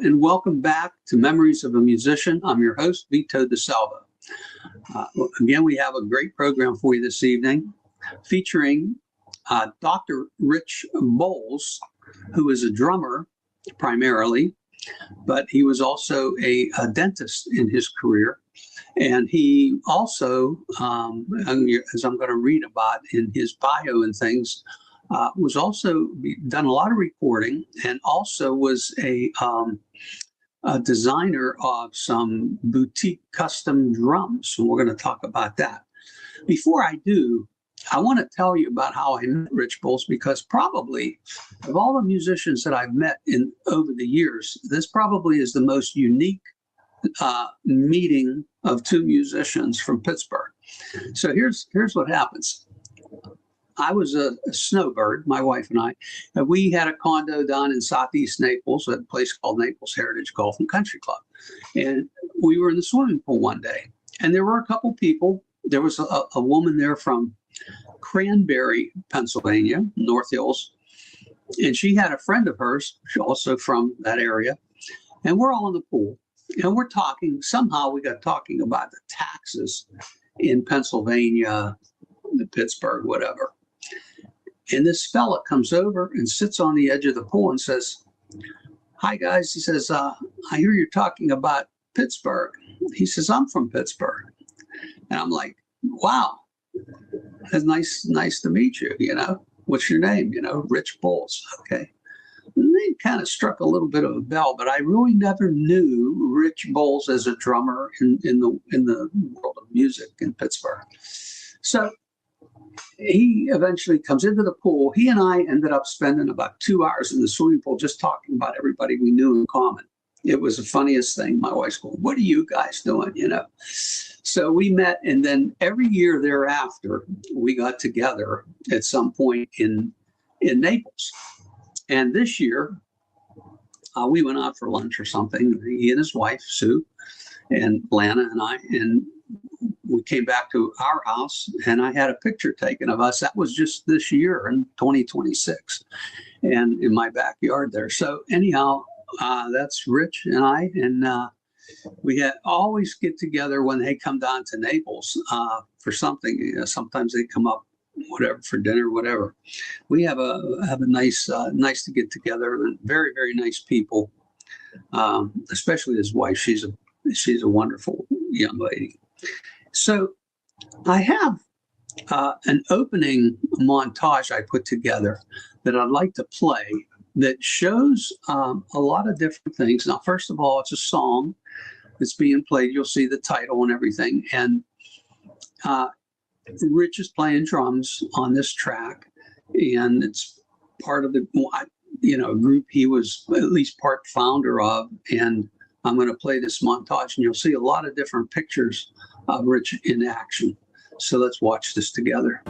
and welcome back to Memories of a Musician. I'm your host, Vito DeSalvo. Again, we have a great program for you this evening featuring Dr. Rich Boles, who is a drummer primarily, but he was also a dentist in his career. And he also, as I'm going to read about in his bio and things, was also done a lot of recording and also was a designer of some boutique custom drums. And we're going to talk about that. Before I do, I want to tell you about how I met Rich Boles, because probably of all the musicians that I've met over the years, this probably is the most unique meeting of two musicians from Pittsburgh. So here's what happens. I was a snowbird, my wife and I, and we had a condo down in Southeast Naples at a place called Naples Heritage Golf and Country Club. And we were in the swimming pool one day, and there were a couple people. There was a woman there from Cranberry, Pennsylvania, North Hills, and she had a friend of hers, also from that area, and we're all in the pool, and we're talking. Somehow we got talking about the taxes in Pennsylvania, Pittsburgh, whatever. And this fella comes over and sits on the edge of the pool and says, "Hi, guys." He says, "I hear you're talking about Pittsburgh." He says, "I'm from Pittsburgh." And I'm like, "Wow, that's nice to meet you. What's your name? Rich Boles." Okay. And they kind of struck a little bit of a bell, but I really never knew Rich Boles as a drummer in the world of music in Pittsburgh. So he eventually comes into the pool. He and I ended up spending about 2 hours in the swimming pool just talking about everybody we knew in common. It was the funniest thing. My wife's going, "What are you guys doing?" So we met, and then every year thereafter, we got together at some point in Naples. And this year, we went out for lunch or something. He and his wife, Sue, and Lana and I, and we came back to our house, and I had a picture taken of us. That was just this year in 2026, and in my backyard there. So anyhow, that's Rich and I, and we had always get together when they come down to Naples for something. Sometimes they come up, whatever, for dinner, whatever. We have a nice to get together, and very, very nice people. Especially his wife. She's a wonderful young lady. So I have an opening montage I put together that I'd like to play that shows a lot of different things. Now, first of all, it's a song that's being played. You'll see the title and everything. And Rich is playing drums on this track, and it's part of the group he was at least part founder of. And I'm going to play this montage, and you'll see a lot of different pictures of Rich in action. So let's watch this together.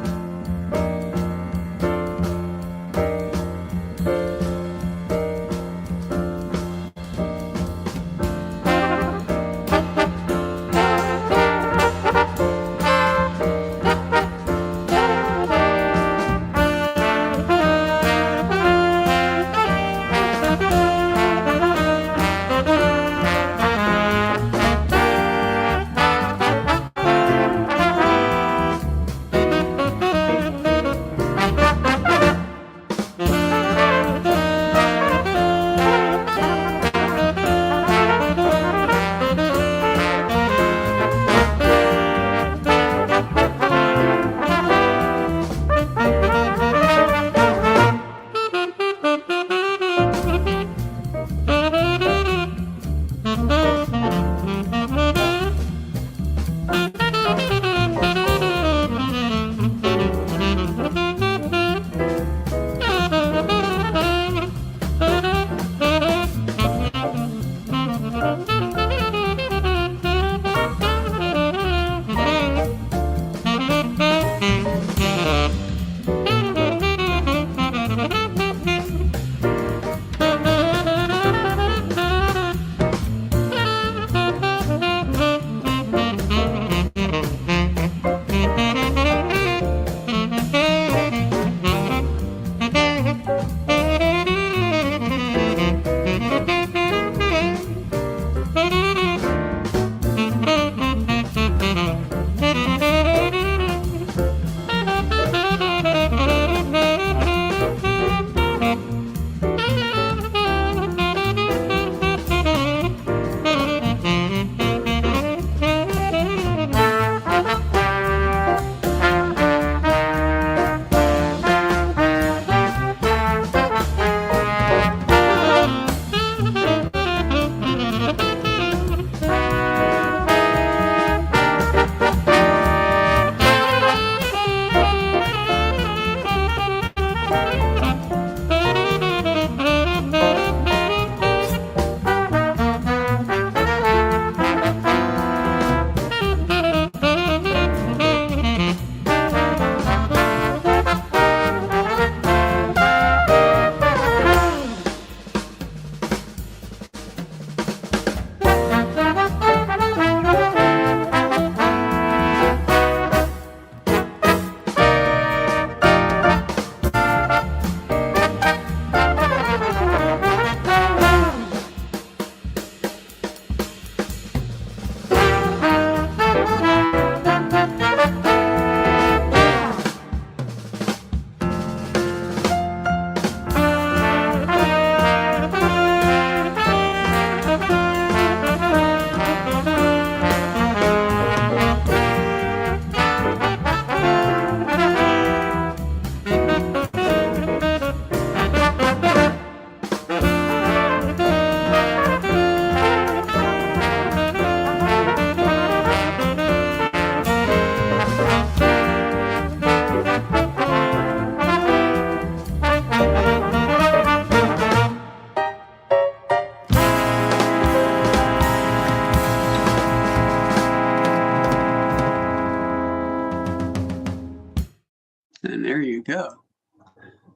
you go.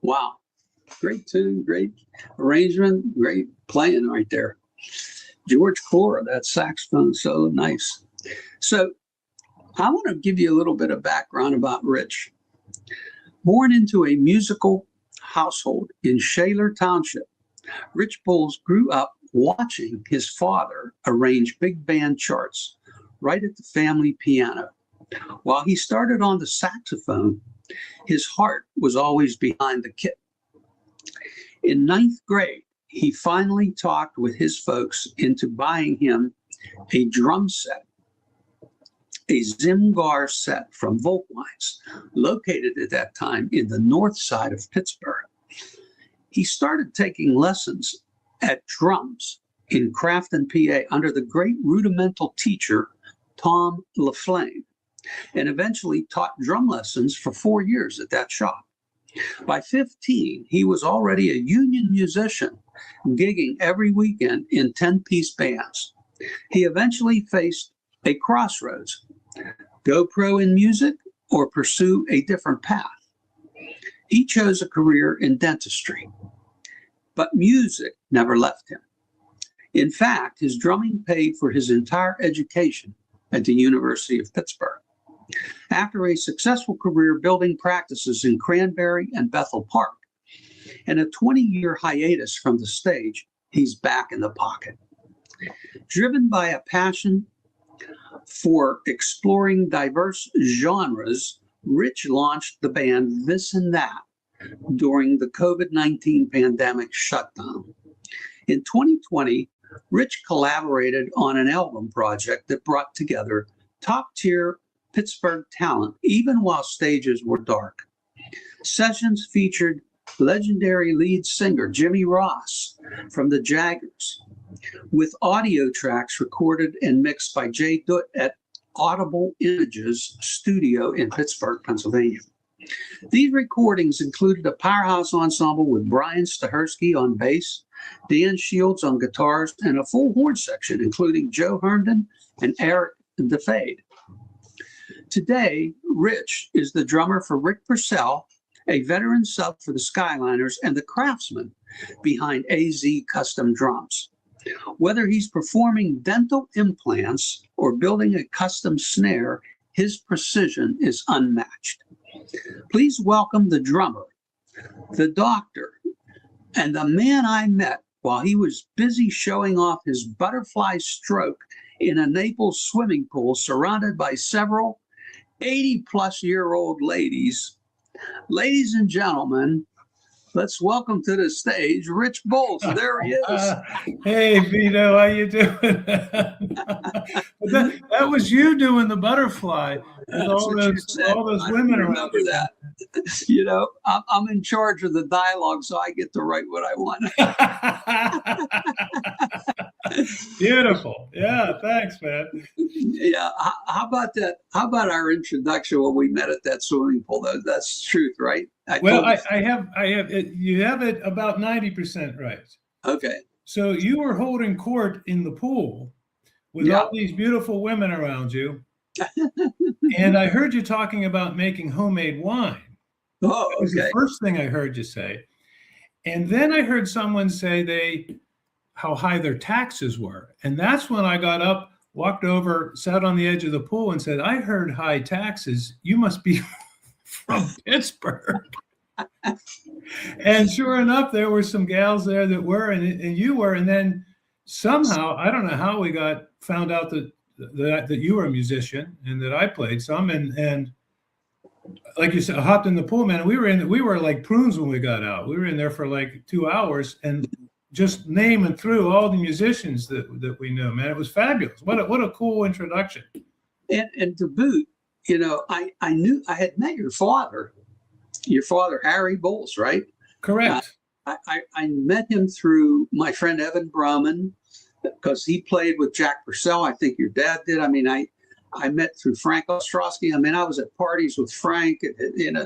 Wow. Great tune, great arrangement, great playing right there. George Cora, that saxophone solo, nice. So I want to give you a little bit of background about Rich. Born into a musical household in Shaler Township, Rich Boles grew up watching his father arrange big band charts right at the family piano. While he started on the saxophone, his heart was always behind the kit. In ninth grade, he finally talked with his folks into buying him a drum set, a Zimgar set from Volkwines, located at that time in the north side of Pittsburgh. He started taking lessons at drums in Crafton, PA, under the great rudimental teacher, Tom LaFlame, and eventually taught drum lessons for 4 years at that shop. By 15, he was already a union musician, gigging every weekend in 10-piece bands. He eventually faced a crossroads: go pro in music or pursue a different path. He chose a career in dentistry, but music never left him. In fact, his drumming paid for his entire education at the University of Pittsburgh. After a successful career building practices in Cranberry and Bethel Park, and a 20-year hiatus from the stage, he's back in the pocket. Driven by a passion for exploring diverse genres, Rich launched the band This and That during the COVID-19 pandemic shutdown. In 2020, Rich collaborated on an album project that brought together top-tier Pittsburgh talent, even while stages were dark. Sessions featured legendary lead singer Jimmy Ross from the Jaggers, with audio tracks recorded and mixed by Jay Dutt at Audible Images Studio in Pittsburgh, Pennsylvania. These recordings included a powerhouse ensemble with Brian Stahersky on bass, Dan Shields on guitars, and a full horn section, including Joe Herndon and Eric DeFade. Today, Rich is the drummer for Rick Purcell, a veteran sub for the Skyliners, and the craftsman behind AZ Custom Drums. Whether he's performing dental implants or building a custom snare, his precision is unmatched. Please welcome the drummer, the doctor, and the man I met while he was busy showing off his butterfly stroke in a Naples swimming pool surrounded by several 80-plus-year-old ladies. Ladies and gentlemen, let's welcome to the stage Rich Boles. There he is. Hey, Vito, how you doing? that was you doing the butterfly with all those women around. Remember that. You know, I'm in charge of the dialogue, so I get to write what I want. Beautiful. Yeah, thanks, man. Yeah. How about that? How about our introduction when we met at that swimming pool? That's the truth, right? I have it. You have it about 90% right. Okay. So you were holding court in the pool with all these beautiful women around you. And I heard you talking about making homemade wine. Oh, that was the first thing I heard you say. And then I heard someone say how high their taxes were. And that's when I got up, walked over, sat on the edge of the pool and said, I heard high taxes. You must be from Pittsburgh. And sure enough, there were some gals there that were, and you were. And then somehow, I don't know how we found out that you were a musician and that I played some. And like you said, I hopped in the pool, man. We were like prunes when we got out. We were in there for like 2 hours and just naming through all the musicians that we knew, man. It was fabulous. What a cool introduction. And to boot, you know, I had met your father, Harry Boles, right? Correct. I met him through my friend Evan Broman, because he played with Jack Purcell. I think your dad did. I mean, I met through Frank Ostrowski. I mean, I was at parties with Frank,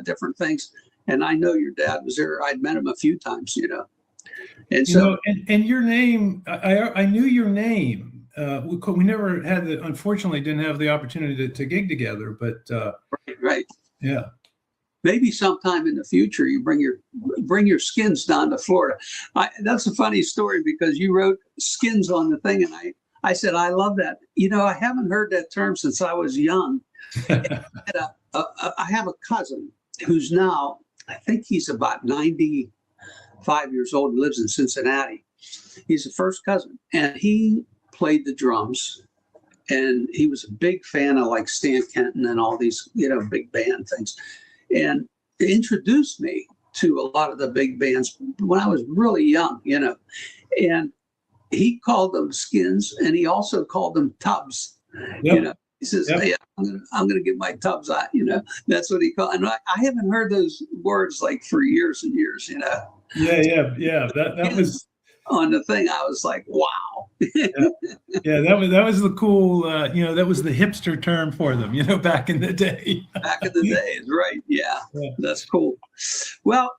different things. And I know your dad was there. I'd met him a few times, you know. And so, and your name, I knew your name. We never unfortunately didn't have the opportunity to gig together, but right. Yeah. maybe sometime in the future you bring your skins down to Florida. That's a funny story because you wrote skins on the thing, and I said I love that. I haven't heard that term since I was young. I have a cousin who's now, I think he's about 95 years old, and lives in Cincinnati. He's the first cousin, and he played the drums, and he was a big fan of like Stan Kenton and all these, big band things, and introduced me to a lot of the big bands when I was really young, and he called them skins, and he also called them tubs. Yep. He says, Yep. "Hey, I'm gonna get my tubs out." That's what he called. And I haven't heard those words like for years and years. Yeah. That was on the thing. I was like, "Wow." yeah. That was the cool. That was the hipster term for them. Back in the day. Back in the days, right? Yeah, Yeah. that's cool. Well,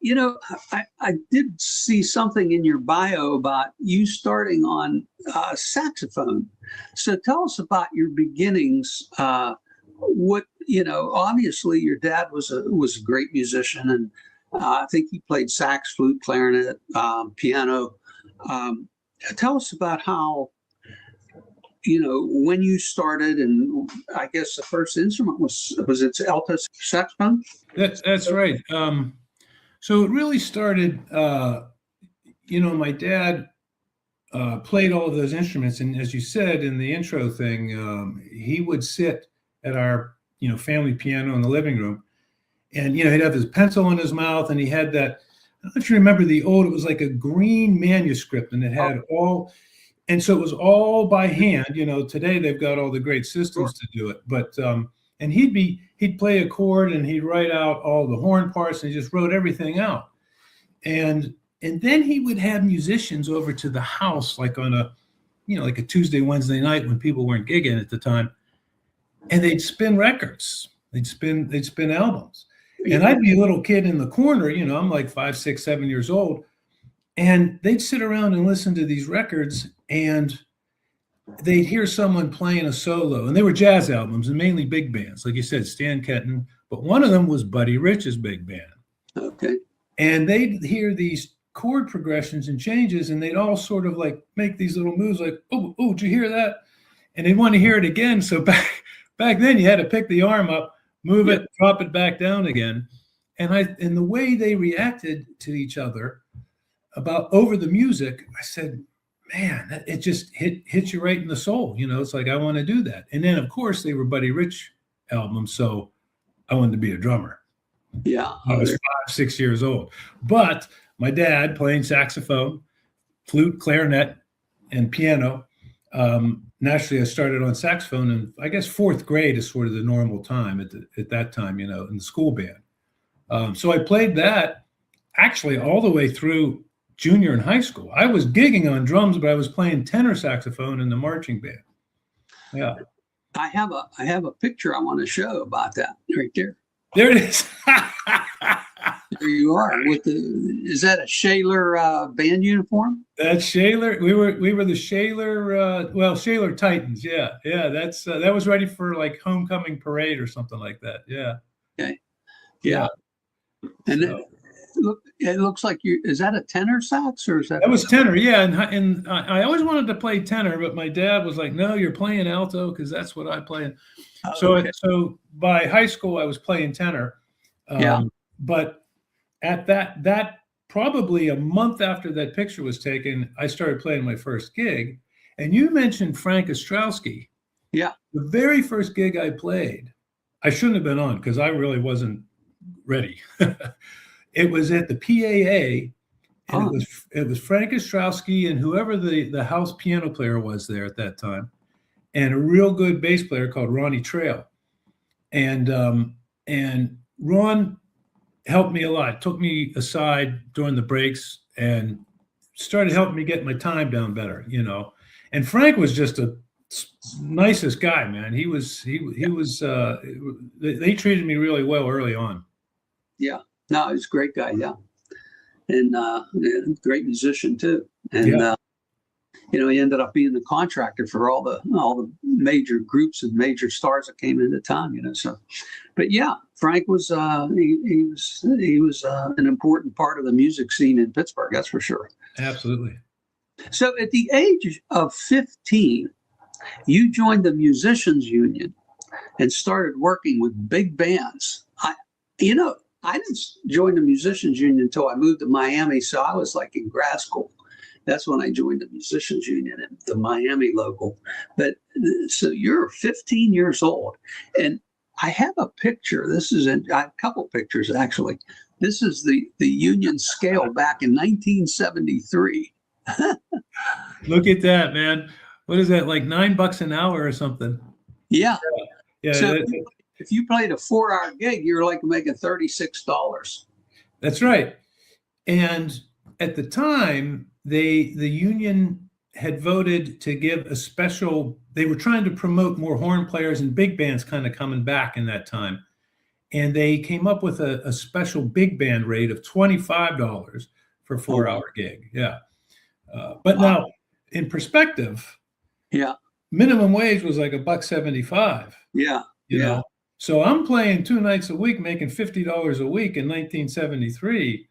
I did see something in your bio about you starting on saxophone. So tell us about your beginnings. Obviously your dad was a great musician, and I think he played sax, flute, clarinet, piano. Tell us about how, when you started, and I guess the first instrument was it alto saxophone? That's right. So it really started. My dad played all of those instruments, and as you said in the intro thing, he would sit at our family piano in the living room, and he'd have his pencil in his mouth, and he had that. I don't know if you remember it was like a green manuscript, and it had all. And so it was all by hand. Today they've got all the great systems to do it. But and he'd play a chord, and he'd write out all the horn parts, and he just wrote everything out. And then he would have musicians over to the house, like on a Tuesday, Wednesday night when people weren't gigging at the time, and they'd spin records. They'd spin albums. And I'd be a little kid in the corner. I'm like 5, 6, 7 years old. And they'd sit around and listen to these records, and they'd hear someone playing a solo. And they were jazz albums and mainly big bands. Like you said, Stan Kenton. But one of them was Buddy Rich's big band. Okay. And they'd hear these chord progressions and changes, and they'd all sort of like make these little moves like, oh, did you hear that? And they'd want to hear it again. So back then you had to pick the arm up, move it, drop it back down again. And the way they reacted to each other over the music, I said, man, it just hits you right in the soul. It's like, I want to do that. And then of course they were Buddy Rich albums. So I wanted to be a drummer. Yeah. I was 5, 6 years old. But my dad playing saxophone, flute, clarinet, and piano. Naturally, I started on saxophone, and I guess 4th grade is sort of the normal time at that time, in the school band. So I played that actually all the way through junior and high school. I was gigging on drums, but I was playing tenor saxophone in the marching band. Yeah. I have a picture I want to show about that right there. There it is. There you are. Is that a Shaler band uniform? That's Shaler. We were the Shaler. Shaler Titans. Yeah. That was ready for like homecoming parade or something like that. Yeah. Okay. Yeah. And So, it looks like is that a tenor sax, or is that? that was tenor. Yeah, and I always wanted to play tenor, but my dad was like, "No, you're playing alto because that's what I play." So by high school, I was playing tenor. But at that probably a month after that picture was taken, I started playing my first gig. And you mentioned Frank Ostrowski. Yeah. The very first gig I played, I shouldn't have been on because I really wasn't ready. It was at the PAA, and it was Frank Ostrowski and whoever the house piano player was there at that time, and a real good bass player called Ronnie Trail. And Ron helped me a lot, took me aside during the breaks and started helping me get my time down better, And Frank was just a nicest guy, man. He was they treated me really well early on. Yeah. No, he's a great guy. Yeah. And great musician too. And he ended up being the contractor for all the major groups and major stars that came into town. So, but yeah, Frank was he was an important part of the music scene in Pittsburgh. That's for sure. Absolutely. So, at the age of 15, you joined the Musicians Union and started working with big bands. I didn't join the Musicians Union until I moved to Miami, so I was like in grad school. That's when I joined the Musicians Union at the Miami local. But so you're 15 years old, and I have a picture. This is a couple pictures actually. This is the union scale back in 1973. Look at that, man. What is that, like $9 an hour or something? Yeah. Yeah. So if you played a 4-hour gig, you're like making $36. That's right. And at the time, the union had voted to give a special, they were trying to promote more horn players and big bands kind of coming back in that time. And they came up with a special big band rate of $25 for a 4-hour gig. Yeah. But wow. Now, in perspective, yeah, minimum wage was like $1.75. Yeah. You know? So I'm playing 2 nights a week, making $50 a week in 1973.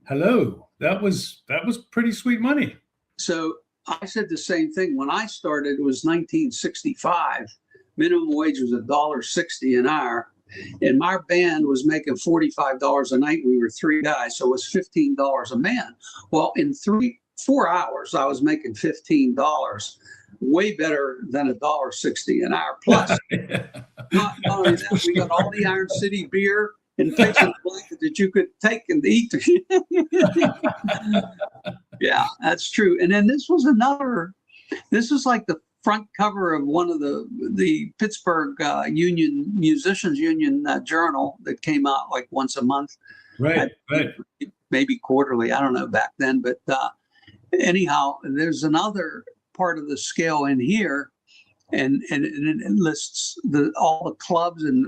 Hello. That was pretty sweet money. So I said the same thing. When I started, it was 1965. Minimum wage was $1.60 an hour. And my band was making $45 a night. We were 3 guys, so it was $15 a man. Well, in 4 hours, I was making $15, way better than $1.60 an hour. Plus, not only that, we got all the Iron City beer and fixing blanket that you could take and eat. Yeah, that's true. And then this was like the front cover of one of the Pittsburgh Musicians Union journal that came out like once a month. Right. Maybe quarterly. I don't know back then. But anyhow, there's another part of the scale in here. And it lists all the clubs. And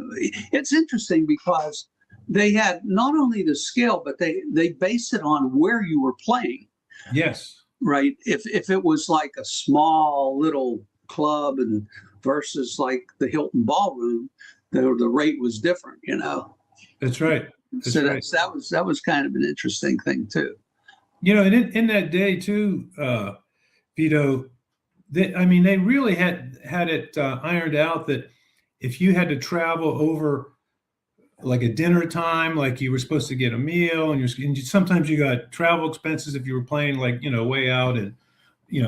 it's interesting because they had not only the scale, but they based it on where you were playing. Yes. Right. If it was like a small little club and versus like the Hilton Ballroom, the rate was different, That's right. That was kind of an interesting thing too. And in that day too, Vito, they really had it ironed out that if you had to travel over like a dinner time, like you were supposed to get a meal, and sometimes you got travel expenses if you were playing like way out and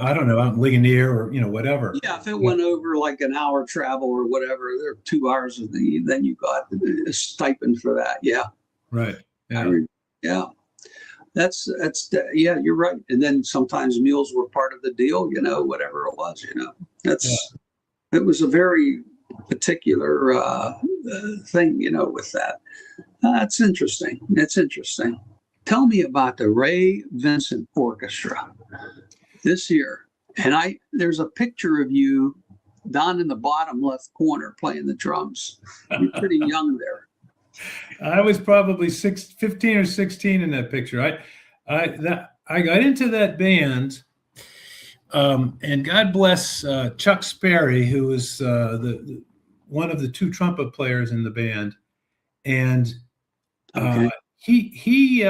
I don't know, out in Ligonier or whatever. Yeah, if it went over like an hour travel or whatever, there are 2 hours then you got a stipend for that. Yeah, right. Yeah, that's yeah, you're right. And then sometimes meals were part of the deal. Whatever it was. It was a very particular thing, with that. That's interesting. It's interesting. Tell me about the Ray Vincent Orchestra this year. And there's a picture of you down in the bottom left corner playing the drums. You're pretty young there. I was probably 15 or 16 in that picture. I got into that band. And God bless Chuck Sperry, who was one of the 2 trumpet players in the band, and he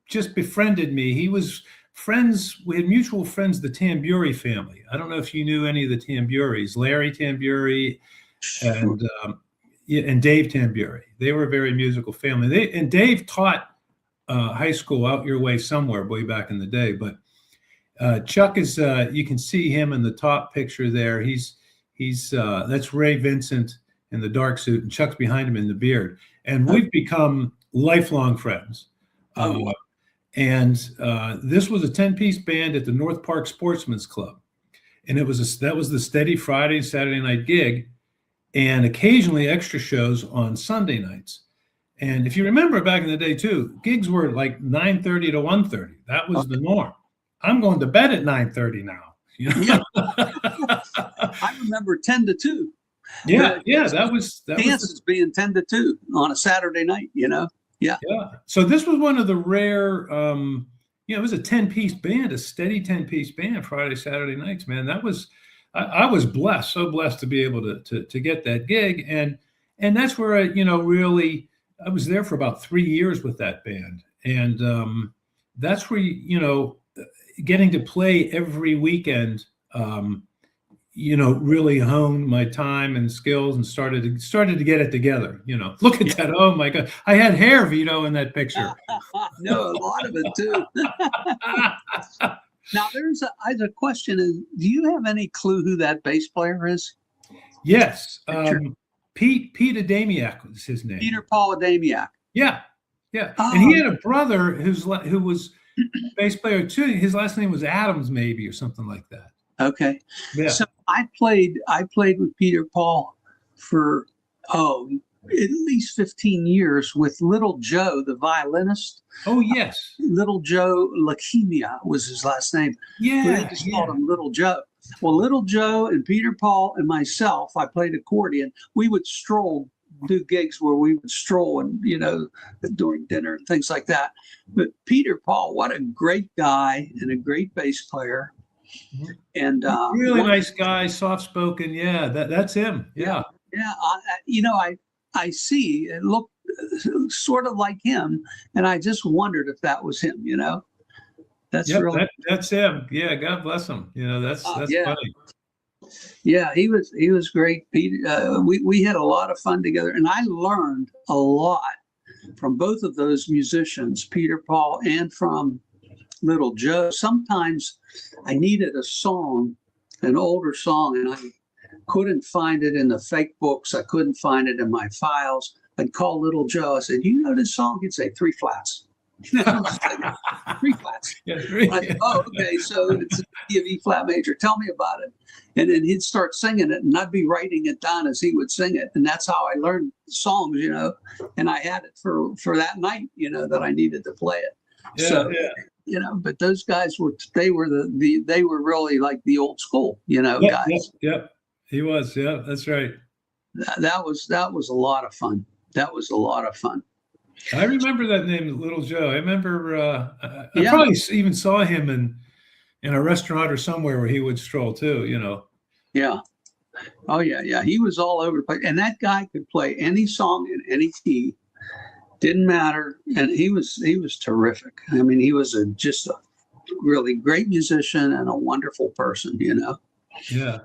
just befriended me. He was friends. We had mutual friends, the Tamburi family. I don't know if you knew any of the Tamburis, Larry Tamburi and Dave Tamburi. They were a very musical family. And Dave taught high school out your way somewhere way back in the day, but. Chuck is, you can see him in the top picture there. He's that's Ray Vincent in the dark suit, and Chuck's behind him in the beard. And we've become lifelong friends. And this was a 10-piece band at the North Park Sportsman's Club. And that was the steady Friday, Saturday night gig, and occasionally extra shows on Sunday nights. And if you remember back in the day too, gigs were like 9:30 to 1:30. That was the norm. I'm going to bed at 9:30 now. Yeah. I remember 10 to 2. Yeah, that was dances being 10 to 2 on a Saturday night. Yeah. So this was one of the rare, it was a 10-piece band, a steady 10-piece band, Friday, Saturday nights, man. I was blessed, so blessed to be able to get that gig. And that's where really, I was there for about 3 years with that band. And that's where, getting to play every weekend, really honed my time and skills and started to get it together. Look at that. Oh my God. I had hair, Vito, in that picture. No, a lot of it too. Now there's a question. Do you have any clue who that bass player is? Yes. Pete Adamiak was his name. Peter Paul Adamiak. Yeah. Yeah. And he had a brother who was bass player too. His last name was Adams, maybe, or something like that. Okay. Yeah. So I played with Peter Paul for at least 15 years with Little Joe, the violinist. Oh yes. Little Joe Leukemia was his last name. Yeah. We just called him Little Joe. Well, Little Joe and Peter Paul and myself, I played accordion. We would do gigs where we would stroll and, during dinner and things like that. But Peter Paul, what a great guy and a great bass player. And really nice guy, soft-spoken. Yeah, that's him. Yeah. Yeah. I see it looked sort of like him. And I just wondered if that was him, That's really that's him. Yeah, God bless him. That's funny. Yeah, he was great. Pete, we had a lot of fun together, and I learned a lot from both of those musicians, Peter Paul and from Little Joe. Sometimes I needed a song, an older song, and I couldn't find it in the fake books. I couldn't find it in my files. I'd call Little Joe. I said, "You know this song?" He'd say, "Three flats." Three flats. Yeah, three. Okay, so it's a key of E flat major. Tell me about it. And then he'd start singing it, and I'd be writing it down as he would sing it. And that's how I learned songs, and I had it for that night, that I needed to play it. Yeah, so, yeah. But those guys they were really like the old school, guys. Yep. He was. Yeah, that's right. That was a lot of fun. That was a lot of fun. I remember that name, Little Joe. I remember I probably even saw him in a restaurant or somewhere where he would stroll too, Yeah. Oh yeah. He was all over the place. And that guy could play any song in any key. Didn't matter. And he was terrific. I mean, he was just a really great musician and a wonderful person, Yeah.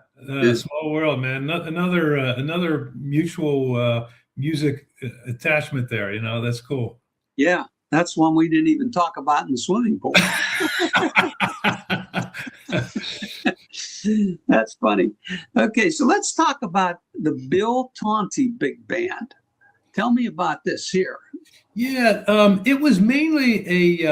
Small world, man. Another mutual music attachment there, that's cool. Yeah, that's one we didn't even talk about in the swimming pool. That's funny. Okay, so let's talk about the Bill Tonti Big Band. Tell me about this here. Yeah, it was mainly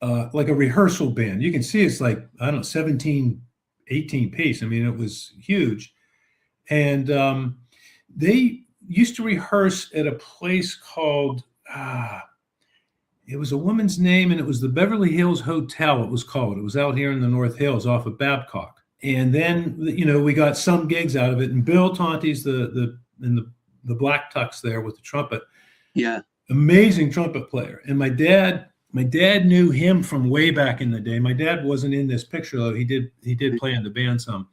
like a rehearsal band. You can see it's like, I don't know, 17, 18 piece. I mean, it was huge. And they used to rehearse at a place called, it was a woman's name, and it was the Beverly Hills Hotel, it was called. It was out here in the North Hills off of Babcock. And then, we got some gigs out of it. And Bill Tonti's in the black tux there with the trumpet. Yeah. Amazing trumpet player. And my dad knew him from way back in the day. My dad wasn't in this picture, though. He did play in the band some.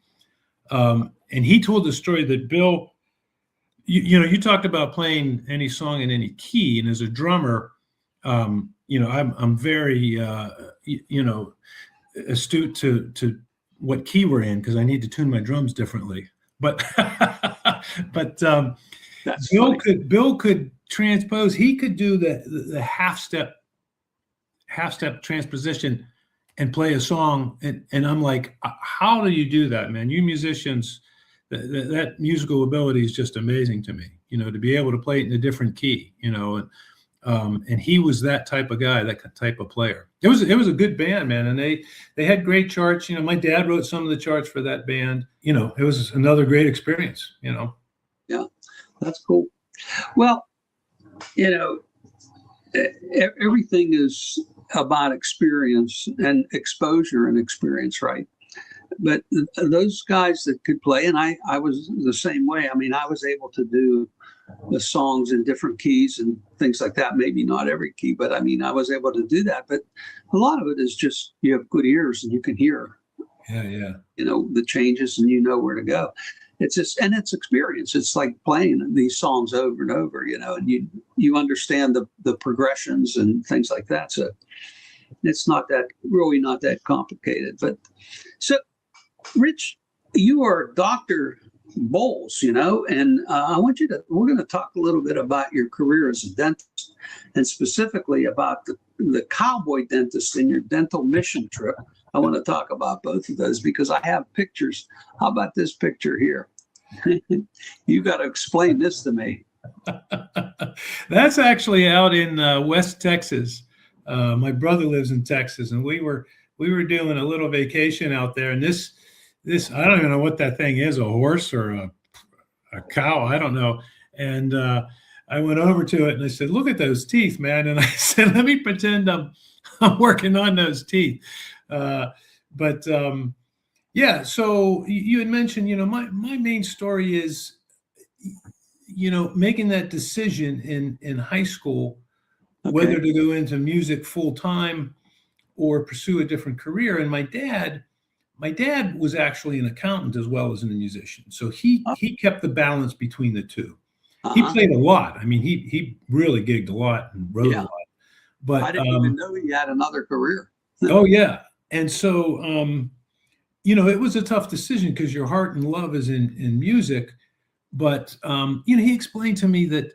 And he told the story that Bill, you talked about playing any song in any key, and as a drummer, I'm very astute to what key we're in, because I need to tune my drums differently. But Bill could transpose. He could do the half step transposition and play a song, and I'm like, how do you do that, man? You musicians. That musical ability is just amazing to me, to be able to play it in a different key, and he was that type of guy, that type of player. It was a good band, man. And they had great charts. My dad wrote some of the charts for that band. It was another great experience, Yeah, that's cool. Well, everything is about experience and exposure and experience, right? but those guys that could play, and I was the same way. I mean, I was able to do the songs in different keys and things like that. Maybe not every key, but I mean, I was able to do that. But a lot of it is just you have good ears and you can hear, Yeah. the changes and you know where to go. It's just, and it's experience. It's like playing these songs over and over, and you understand the progressions and things like that. So it's not that complicated. But so, Rich, you are Dr. Boles, and we're going to talk a little bit about your career as a dentist, and specifically about the cowboy dentist in your dental mission trip. I want to talk about both of those because I have pictures. How about this picture here? You got to explain this to me. That's actually out in West Texas. My brother lives in Texas, and we were doing a little vacation out there. And this I don't even know what that thing is, a horse or a cow, I don't know. And I went over to it and I said, "Look at those teeth, man." And I said, "Let me pretend I'm working on those teeth." Yeah, so you had mentioned, my main story is, making that decision in high school, whether to go into music full time or pursue a different career. And my dad was actually an accountant as well as a musician. So he kept the balance between the two. He played a lot. I mean, he really gigged a lot and wrote a lot. But I didn't even know he had another career. Oh, yeah. And so, it was a tough decision because your heart and love is in music. But, he explained to me that,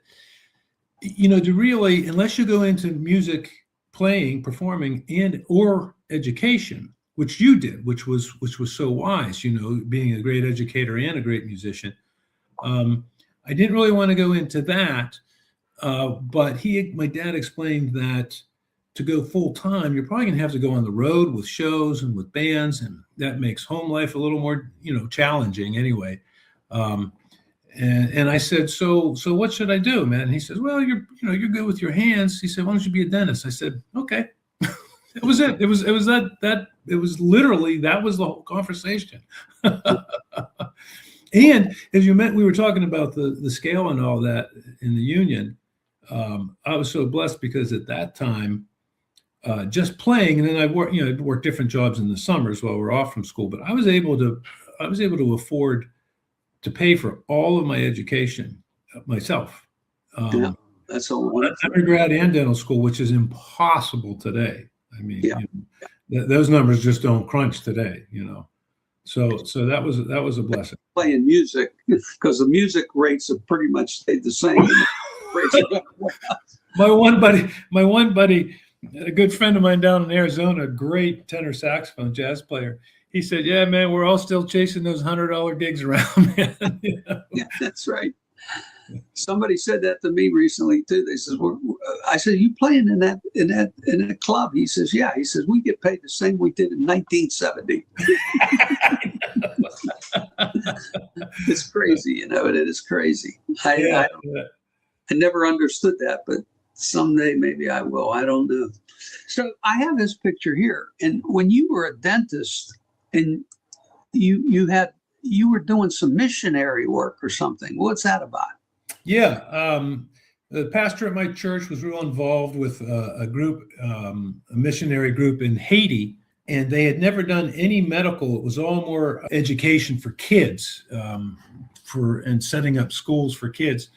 to really, unless you go into music, playing, performing, or education, which you did, which was so wise, being a great educator and a great musician. I didn't really want to go into that. But my dad explained that to go full time, you're probably going to have to go on the road with shows and with bands, and that makes home life a little more, challenging anyway. And I said, so what should I do, man? And he says, well, you're good with your hands. He said, why don't you be a dentist? I said, okay. That was it. It was literally, that was the whole conversation. And as you meant, we were talking about the scale and all that in the union. I was so blessed because at that time, just playing, and then I worked different jobs in the summers while we're off from school, but I was able to afford to pay for all of my education myself. That's a wonderful. Undergrad and dental school, which is impossible today. I mean, those numbers just don't crunch today, So that was a blessing. Playing music, because the music rates have pretty much stayed the same. My one buddy, a good friend of mine down in Arizona, a great tenor saxophone jazz player. He said, "Yeah, man, we're all still chasing those $100 gigs around, man." Yeah, that's right. Somebody said that to me recently too. They says, "I said, you playing in that club?" He says, "Yeah." He says, "We get paid the same we did in 1970." It's crazy, it is crazy. I never understood that, but someday maybe I will. I don't know. So I have this picture here, and when you were a dentist, and you were doing some missionary work or something. What's that about? Yeah. The pastor at my church was real involved with a group, a missionary group in Haiti, and they had never done any medical. It was all more education for kids, and setting up schools for kids,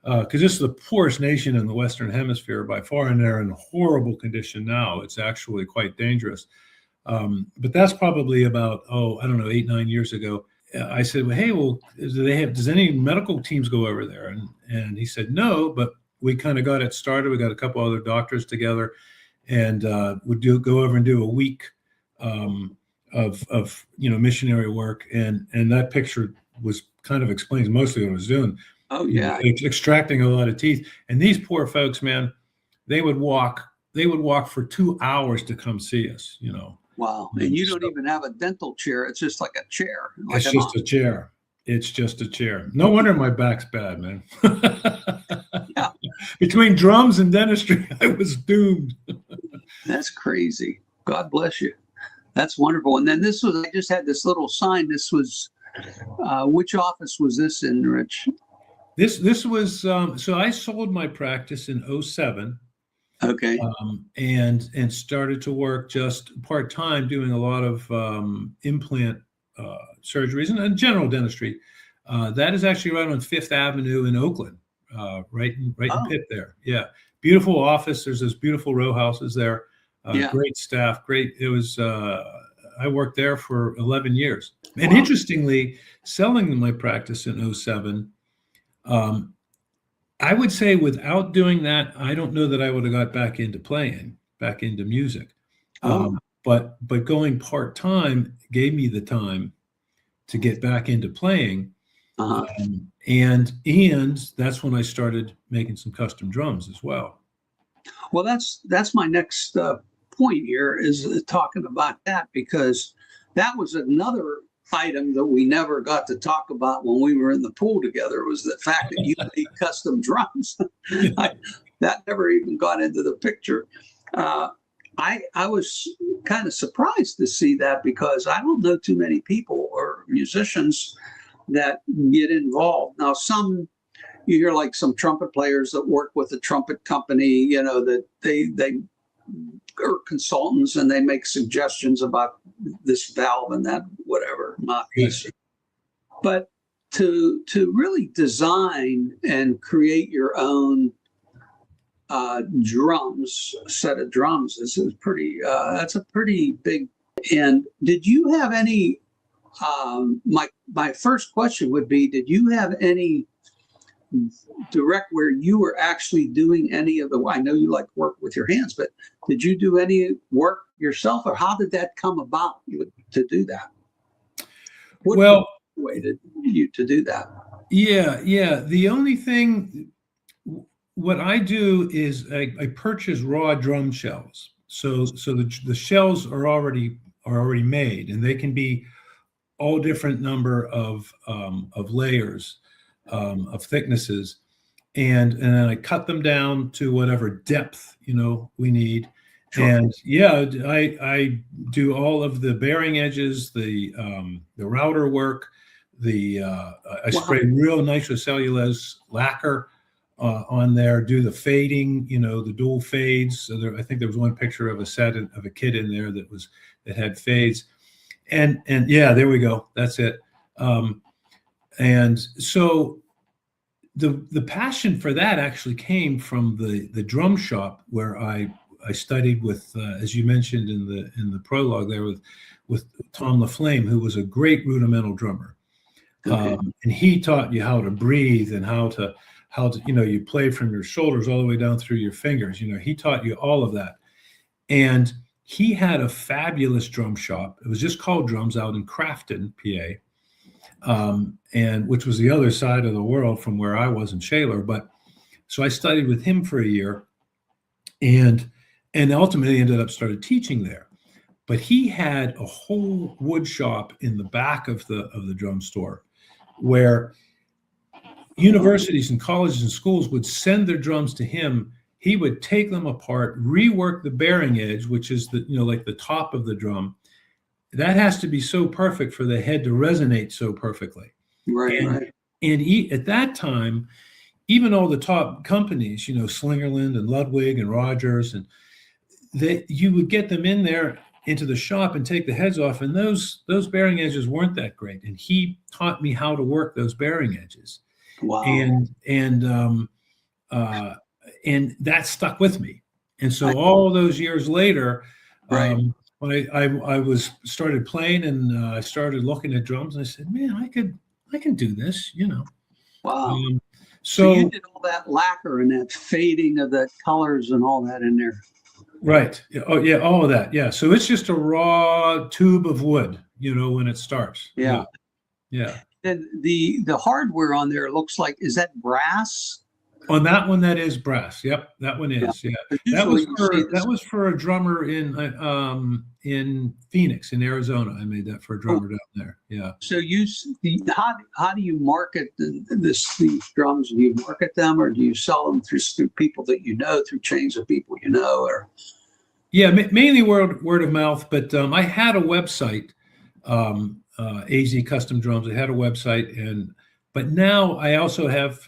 because this is the poorest nation in the Western Hemisphere by far, and they're in horrible condition now. It's actually quite dangerous. But that's probably about, 8, 9 years ago. I said, well, hey, does any medical teams go over there? And he said, no, but we kind of got it started. We got a couple other doctors together, and would go over and do a week of missionary work. And that picture kind of explains mostly what I was doing. Oh yeah. Extracting a lot of teeth. And these poor folks, man, they would walk for 2 hours to come see us, Wow. And you don't even have a dental chair. It's just like a chair. It's just a chair. It's just a chair. No wonder my back's bad, man. Yeah. Between drums and dentistry, I was doomed. That's crazy. God bless you. That's wonderful. And then this was, I just had this little sign. This was, which office was this in, Rich? This was so I sold my practice in '07, Okay. and started to work just part-time doing a lot of implant surgeries and general dentistry. That is actually right on Fifth Avenue in Oakland, right in Pitt there. Yeah, beautiful office. There's those beautiful row houses there. Yeah. Great staff. Great. It was. I worked there for 11 years. And Wow. interestingly, selling my practice in '07. I would say without doing that, I don't know that I would have got back into playing, back into music. Oh. But going part-time gave me the time to get back into playing. Uh-huh. And that's when I started making some custom drums as well. Well, that's my next point here, is talking about that, because that was another item that we never got to talk about when we were in the pool together, was the fact that you made custom drums. That never even got into the picture. I was kind of surprised to see that, because I don't know too many people or musicians that get involved. Now, some, you hear like some trumpet players that work with a trumpet company, you know, that they are consultants and they make suggestions about this valve and that, whatever, mouthpiece. Yes. But to really design and create your own drums, set of drums, is pretty, that's a pretty big. And did you have any, my first question would be, did you have any direct where you were actually doing any of the, I know you like work with your hands, but did you do any work yourself, or how did that come about to do that? What motivated you to do that? Yeah. The only thing, what I do is I purchase raw drum shells. So the shells are already made, and they can be all different number of layers, of thicknesses, and then I cut them down to whatever depth we need. Sure. And yeah, I do all of the bearing edges, the router work, I spray real nitrocellulose lacquer on there, do the fading, the dual fades. So I think there was one picture of a set of a kid in there that had fades, and yeah, there we go. That's it. And so the passion for that actually came from the drum shop where I studied with, as you mentioned in the prologue there, with Tom LaFlame, who was a great rudimental drummer. Okay. And he taught you how to breathe and how to you play from your shoulders all the way down through your fingers. He taught you all of that. And he had a fabulous drum shop. It was just called Drums, out in Crafton, PA, and which was the other side of the world from where I was in Shaler. But so I studied with him for a year, and ultimately ended up started teaching there. But he had a whole wood shop in the back of the drum store, where universities and colleges and schools would send their drums to him. He would take them apart, rework the bearing edge, which is like the top of the drum. That has to be so perfect for the head to resonate so perfectly. Right. And at that time, even all the top companies, Slingerland and Ludwig and Rogers, and you would get them in there into the shop and take the heads off, and those bearing edges weren't that great. And he taught me how to work those bearing edges. Wow. And that stuck with me. And so all those years later, right. When I started playing, and I started looking at drums, and I said, man, I can do this, Wow. So you did all that lacquer and that fading of the colors and all that in there. Right. Oh yeah, all of that. Yeah. So it's just a raw tube of wood, when it starts. Yeah. And the hardware on there looks like, is that brass? On that one, that is brass. Yep, that one is. Yeah. That was for a drummer in Phoenix, in Arizona. I made that for a drummer down there. Yeah. So how do you market these drums? Do you market them, or do you sell them through people that through chains of people or? Yeah, mainly word of mouth, but I had a website, AZ Custom Drums. I had a website, but now I also have,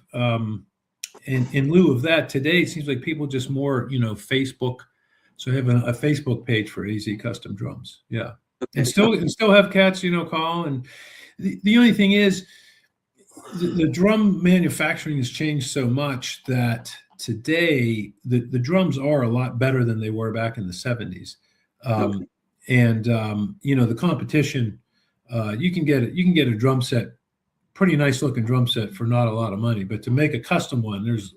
in lieu of that, today it seems like people just more, Facebook. So I have a Facebook page for AZ Custom Drums. Yeah, and Okay. still have cats, call. And the only thing is, the drum manufacturing has changed so much that today the drums are a lot better than they were back in the 70s. Okay. And the competition, you can get a drum set, pretty nice looking drum set for not a lot of money, but to make a custom one, there's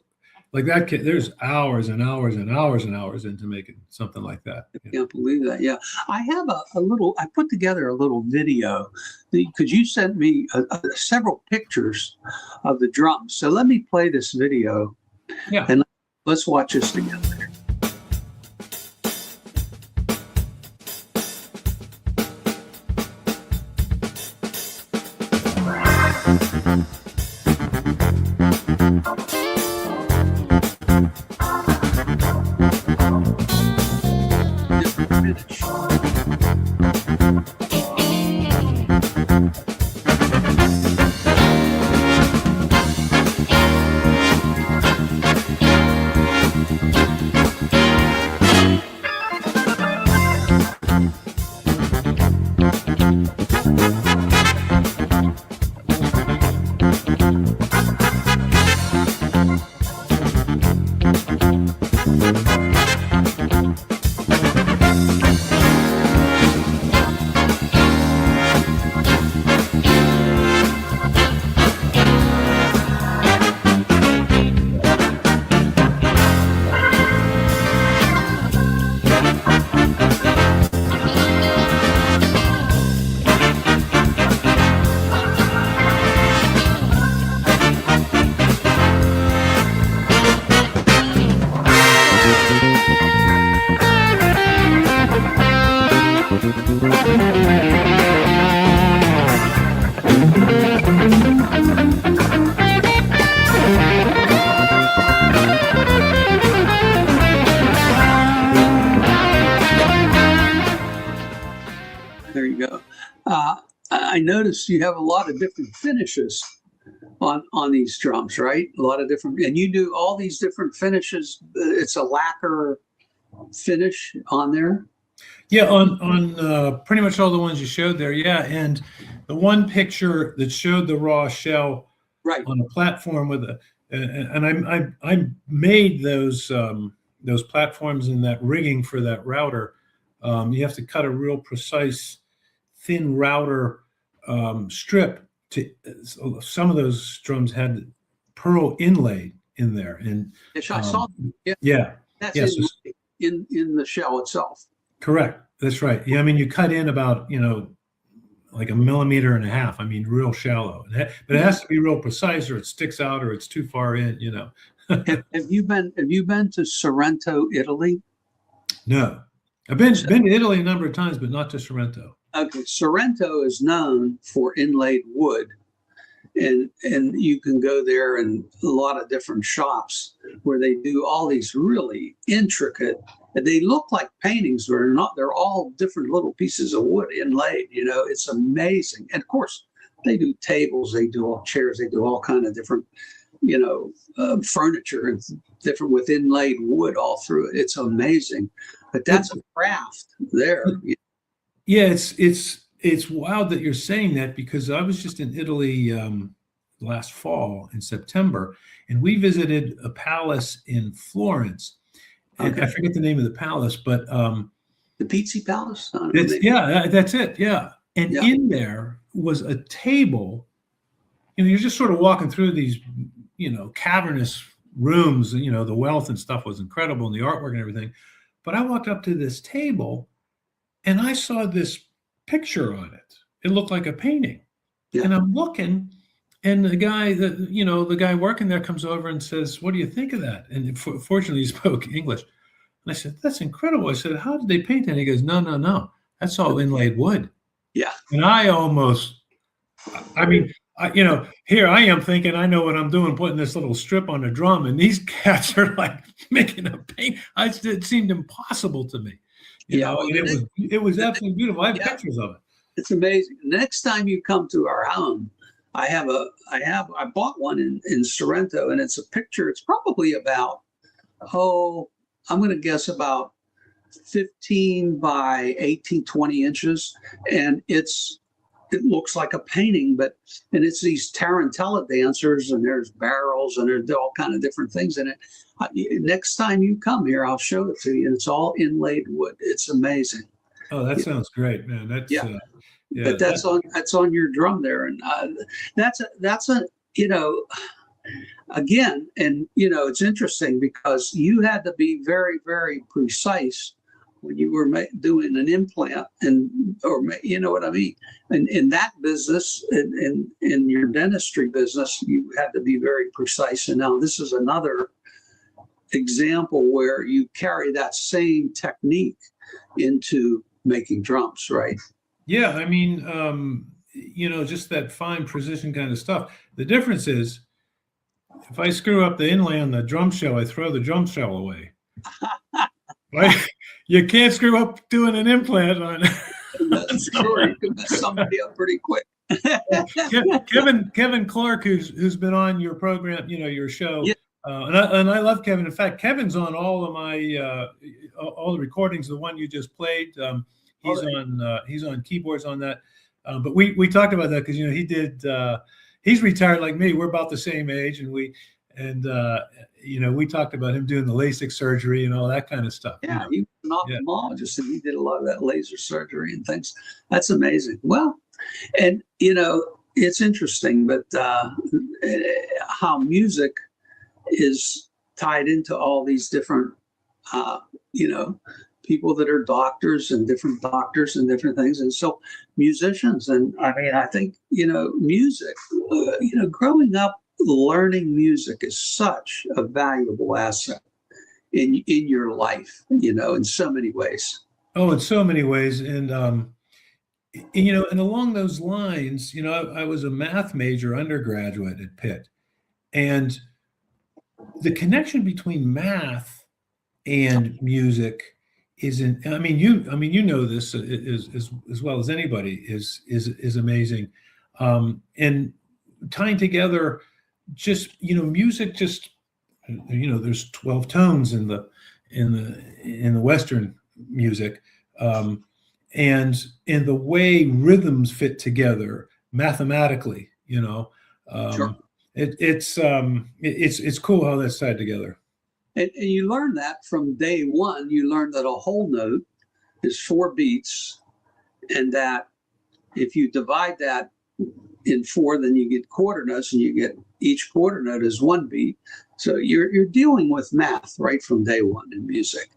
like that there's hours and hours and hours and hours into making something like that. I can't believe that. Yeah. I have a little, I put together a little video because you sent me several pictures of the drums. So let me play this video Yeah. and let's watch this together. There you go. I noticed you have a lot of different finishes on these drums, right? A lot of different, and you do all these different finishes. It's a lacquer finish on there. Yeah, on pretty much all the ones you showed there. Yeah, and the one picture that showed the raw shell Right. on a platform with I made those platforms and that rigging for that router. You have to cut a real precise, thin router strip. Some of those drums had pearl inlaid in there, and Yes, I saw. Yeah. yeah, That's yes, in the shell itself. correct. That's right. Yeah, I mean, you cut in about like 1.5 millimeters. I mean, real shallow. But it has to be real precise, or it sticks out, or it's too far in. Have you been to Sorrento, Italy? No, I've been to Italy a number of times, but not to Sorrento. Okay, Sorrento is known for inlaid wood, and you can go there and a lot of different shops where they do all these really intricate. They look like paintings, but they're not. They're all different little pieces of wood inlaid. It's amazing. And of course, they do tables, they do all chairs, they do all kind of different, furniture and different with inlaid wood all through it. It's amazing. But that's a craft there. Yeah, it's wild that you're saying that, because I was just in Italy last fall in September, and we visited a palace in Florence. And Okay. I forget the name of the palace, but The Pizzi Palace? that's it. Yeah. And Yeah. in there was a table. You're just sort of walking through these, cavernous rooms. The wealth and stuff was incredible, and the artwork and everything. But I walked up to this table, and I saw this picture on it. It looked like a painting. Yeah. And I'm looking, and the guy working there comes over and says, "What do you think of that?" And fortunately, he spoke English. And I said, "That's incredible." I said, "How did they paint it?" And he goes, No. That's all inlaid wood." Yeah. And here I am thinking I know what I'm doing, putting this little strip on a drum, and these cats are like making a paint. It seemed impossible to me. you Yeah, know, well, and it was absolutely beautiful. I have yeah, pictures of it. it's amazing. Next time you come to our home, I bought one in Sorrento, and it's a picture. It's probably about, oh, I'm going to guess about 15 by 18, 20 inches. And it looks like a painting, and it's these tarantella dancers, and there's barrels, and there's all kind of different things in it. Next time you come here, I'll show it to you. It's all inlaid wood. It's amazing. Oh, that sounds great, man. That's Yeah, yeah, but that's on your drum there, and that's a you know again, and it's interesting because you had to be very, very precise when you were doing an implant, you know what I mean. And in that business, in your dentistry business, you had to be very precise. And now this is another example where you carry that same technique into making drums, right? yeah. I mean, just that fine precision kind of stuff. The difference is, if I screw up the inlay on the drum shell, I throw the drum shell away. Right? You can't screw up doing an implant on. That's sure, you can mess somebody up pretty quick. Kevin Clark, who's been on your program, your show, Yeah. And I love Kevin. In fact, Kevin's on all of my all the recordings. The one you just played, he's on keyboards on that. But we talked about that because he did. He's retired like me. We're about the same age, and we talked about him doing the LASIK surgery and all that kind of stuff. Yeah, he was an ophthalmologist, and he did a lot of that laser surgery and things. That's amazing. Well, and it's interesting, but how music is tied into all these different, people that are doctors and different things. And so musicians, and I mean, I think, music, growing up, learning music is such a valuable asset in your life, in so many ways. Oh, in so many ways. And along those lines, I was a math major undergraduate at Pitt, and the connection between math and music isn't. I mean, you know this as well as anybody is amazing, and tying together just music. Just there's 12 tones in the Western music, and in the way rhythms fit together mathematically. Sure. It's cool how that's tied together. And you learn that from day one. You learn that a whole note is 4 beats, and that if you divide that in 4, then you get quarter notes, and you get each quarter note is 1 beat. So you're dealing with math right from day one in music.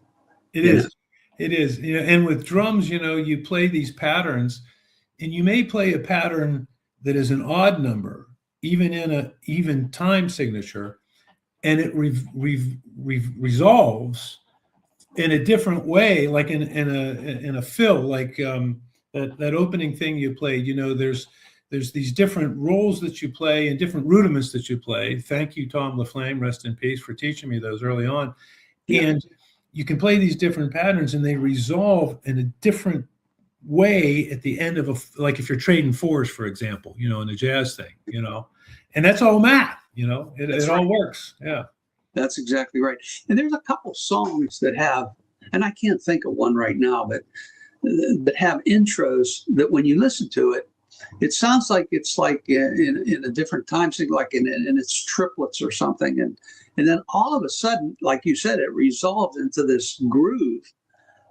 It is. And with drums, you play these patterns, and you may play a pattern that is an odd number, even in an even time signature, and it resolves in a different way, like in a fill, like that opening thing you played. There's these different roles that you play and different rudiments that you play. Thank you, Tom LaFlame, rest in peace, for teaching me those early on. Yeah. And you can play these different patterns, and they resolve in a different way at the end of like if you're trading 4s, for example, in a jazz thing, and that's all math, it all works. Yeah. That's exactly right. And there's a couple songs that have, and I can't think of one right now, but that have intros that when you listen to it, it sounds like it's like in a different time thing, like in its triplets or something. And then all of a sudden, like you said, it resolves into this groove.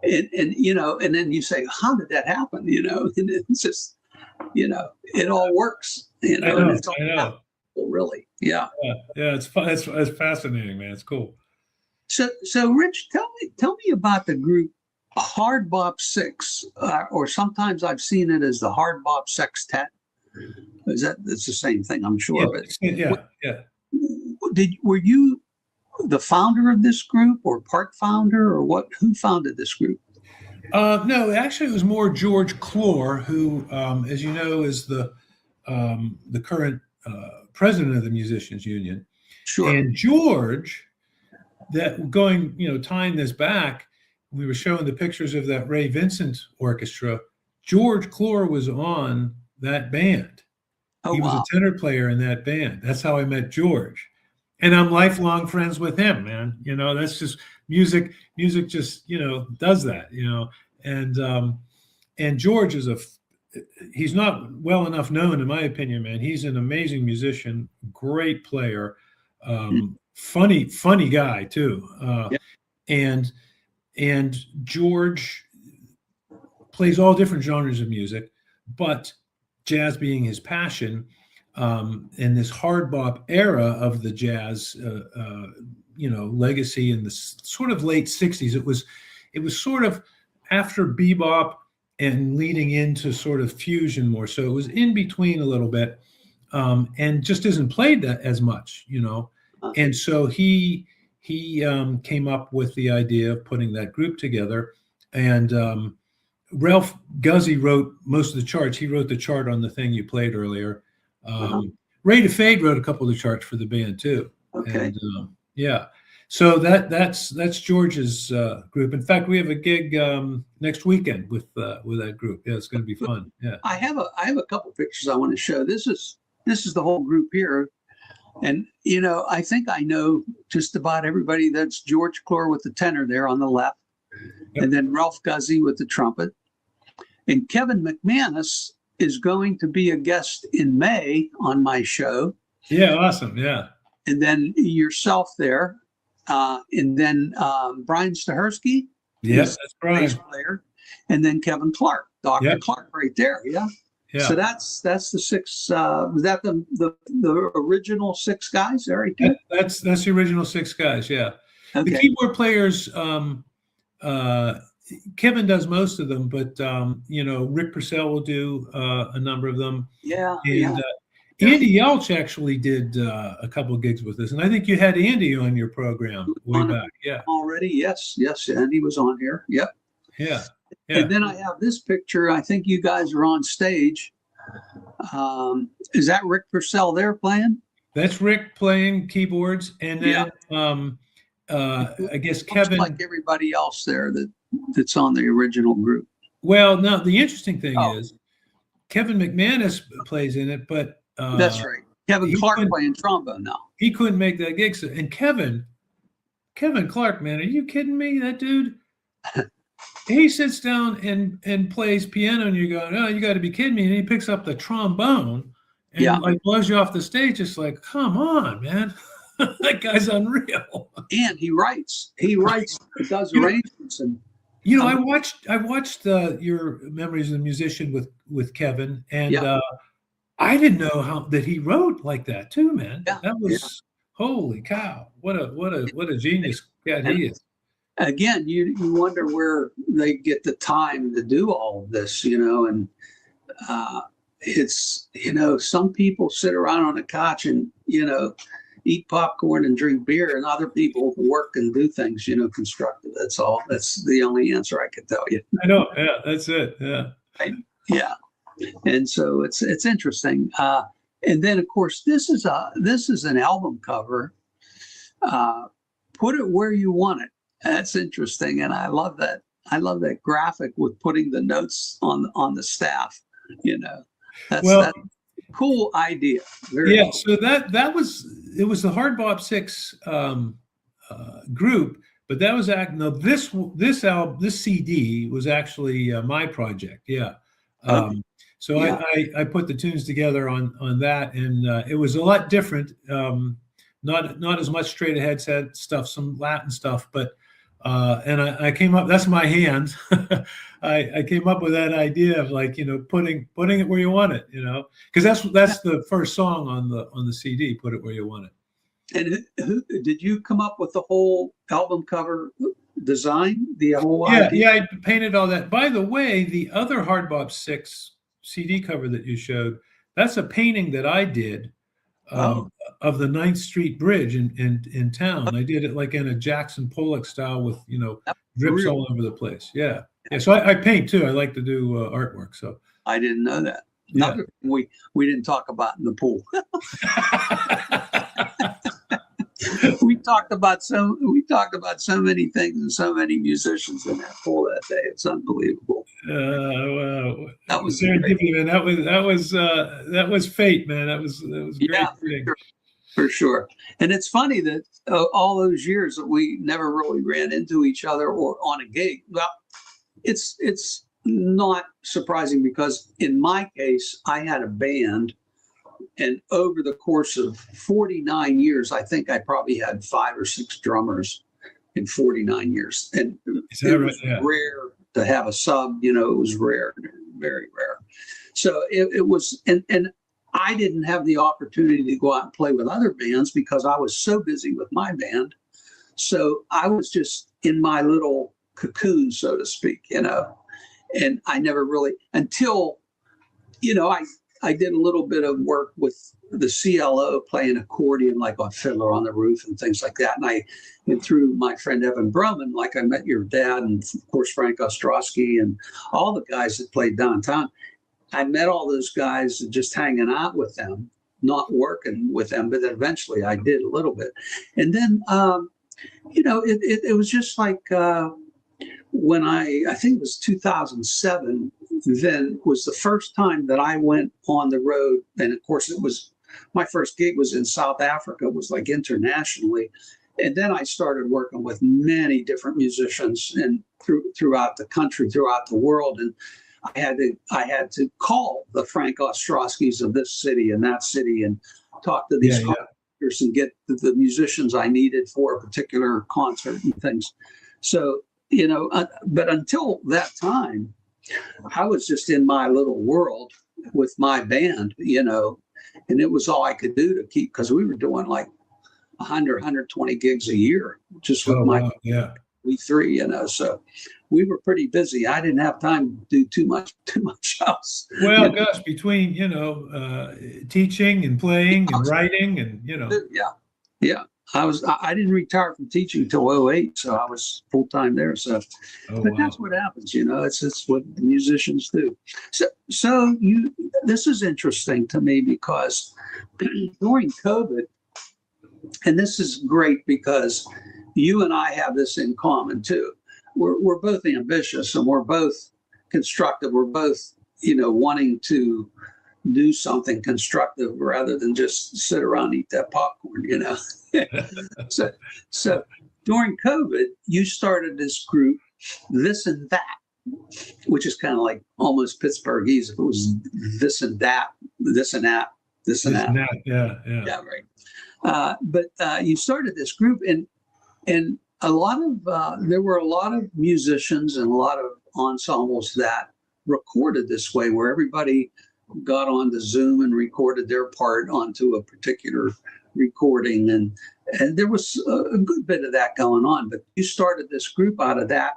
And then you say, how did that happen? And it's just, it all works, and it's all powerful, really. Yeah. Yeah. It's fun. It's fascinating, man. It's cool. So Rich, tell me about the group Hard Bop 6, or sometimes I've seen it as the Hard Bop Sextet. It's the same thing, I'm sure. Yeah. Were you the founder of this group, or part founder, or what? Who founded this group? No, actually, it was more George Clore, who, as you know, is the current president of the Musicians Union. Sure. And George, tying this back, we were showing the pictures of that Ray Vincent orchestra. George Clore was on that band. Oh, He was wow. a tenor player in that band. That's how I met George. And I'm lifelong friends with him, man. You know, that's just music. Music just, you know, does that, you know. And George is he's not well enough known, in my opinion, man. He's an amazing musician, great player, funny guy too. Yeah. And George plays all different genres of music, but jazz being his passion, in this hard bop era of the jazz, you know, legacy in the sort of late '60s. It was sort of after bebop and leading into sort of fusion more. So it was in between a little bit, and just isn't played that as much, you know. And so he came up with the idea of putting that group together. And Ralph Guzzi wrote most of the charts. He wrote the chart on the thing you played earlier. Ray DeFade wrote a couple of the charts for the band too. Okay. And, yeah. So that's George's group. In fact, we have a gig next weekend with that group. Yeah, it's going to be fun. Yeah. I have a couple pictures I want to show. This is the whole group here. And, you know, I think I know just about everybody. That's George Clore with the tenor there on the left. Yep. And then Ralph Guzzi with the trumpet. And Kevin McManus is going to be a guest in May on my show. Yeah, awesome. Yeah. And then yourself there. And then Brian Stahersky. Yes, that's Brian. Bass player. And then Kevin Clark, Dr. Yep. Clark right there. Yeah. Yeah. So that's the six. Was that the original six guys there? Right? That's the original six guys. Yeah. Okay. The keyboard players, Kevin does most of them, but you know, Rick Purcell will do a number of them. Yeah. And Andy Yelch actually did a couple of gigs with us, and I think you had Andy on your program way back. Yeah. Already, yes, Andy was on here. Yep. Yeah. Yeah. And then I have this picture. I think you guys are on stage. Is that Rick Purcell there playing? That's Rick playing keyboards, and then I guess Kevin. Looks like everybody else there that's on the original group. Well, no, the interesting thing is Kevin McManus plays in it, but that's right. Kevin Clark playing trombone now. He couldn't make that gig. And Kevin Clark, man, are you kidding me? That dude. He sits down and plays piano, and you're going, oh, you got to be kidding me. And he picks up the trombone and like blows you off the stage. It's like, come on, man. That guy's unreal. And he writes, he does arrangements. And you know, I watched your Memories of the Musician with Kevin, and I didn't know that he wrote like that too, man. Yeah, that was holy cow. What a genius cat he is. Again, you wonder where they get the time to do all of this, you know, and it's, you know, some people sit around on a couch and, you know, eat popcorn and drink beer, and other people work and do things, you know, constructive. That's all. That's the only answer I could tell you. I know. Yeah, that's it. Yeah. Right? Yeah. And so it's interesting. And then, of course, this is an album cover. Put it where you want it. That's interesting, and I love that. I love that graphic with putting the notes on the staff. You know, that's a cool idea. Very cool. So that was the Hard Bop Six group, but that was this CD was actually my project. Yeah. So I put the tunes together on that, and it was a lot different. Not as much straight ahead stuff, some Latin stuff, but and I came up. That's my hand. I came up with that idea of, like, you know, putting it where you want it, you know, because that's the first song on the CD. Put it where you want it. And did you come up with the whole album cover design? The whole idea? Yeah, I painted all that. By the way, the other Hard Bop 6 CD cover that you showed, that's a painting that I did. Of the 9th Street Bridge in town. I did it like in a Jackson Pollock style with, you know, drips all over the place. Yeah. So I paint too. I like to do artwork. So I didn't know that. Another thing we didn't talk about in the pool. We we talked about so many things and so many musicians in that pool that day. It's unbelievable. Wow. That was serendipity, man. That was fate, man. That was a yeah, great thing. for sure. And it's funny that all those years that we never really ran into each other or on a gig. Well, it's not surprising because in my case, I had a band, and over the course of 49 years, I think I probably had 5 or 6 drummers in 49 years. And it was rare to have a sub, it was rare, very rare. So it was, and I didn't have the opportunity to go out and play with other bands because I was so busy with my band. So I was just in my little cocoon, so to speak, and I never really, until, I did a little bit of work with the CLO playing accordion, like on Fiddler on the Roof and things like that. And through my friend Evan Bruman, like I met your dad and of course Frank Ostrowski and all the guys that played downtown. I met all those guys just hanging out with them, not working with them, but then eventually I did a little bit. And then, it was just like when I think it was 2007, then was the first time that I went on the road. And of course, it was my first gig was in South Africa. It was like internationally. And then I started working with many different musicians and throughout the country, throughout the world. And I had to call the Frank Ostrowskis of this city and that city and talk to these contractors and get the musicians I needed for a particular concert and things. So, but until that time, I was just in my little world with my band, and it was all I could do to keep, because we were doing like 100, 120 gigs a year just with we three, so we were pretty busy. I didn't have time to do too much else. Well, gosh, between, teaching and playing and writing and, Yeah. I didn't retire from teaching until 2008, so I was full time there. So, that's what happens, it's what the musicians do. So this is interesting to me because during COVID, and this is great because you and I have this in common too. We're both ambitious and we're both constructive. We're both, wanting to do something constructive rather than just sit around and eat that popcorn, So during COVID, you started this group, This and That, which is kind of like almost Pittsburghese. If it was this and that, this and that, this and that. Yeah, right. But you started this group, and a lot of there were a lot of musicians and a lot of ensembles that recorded this way, where everybody got on the Zoom and recorded their part onto a particular recording, and there was a good bit of that going on. But you started this group out of that,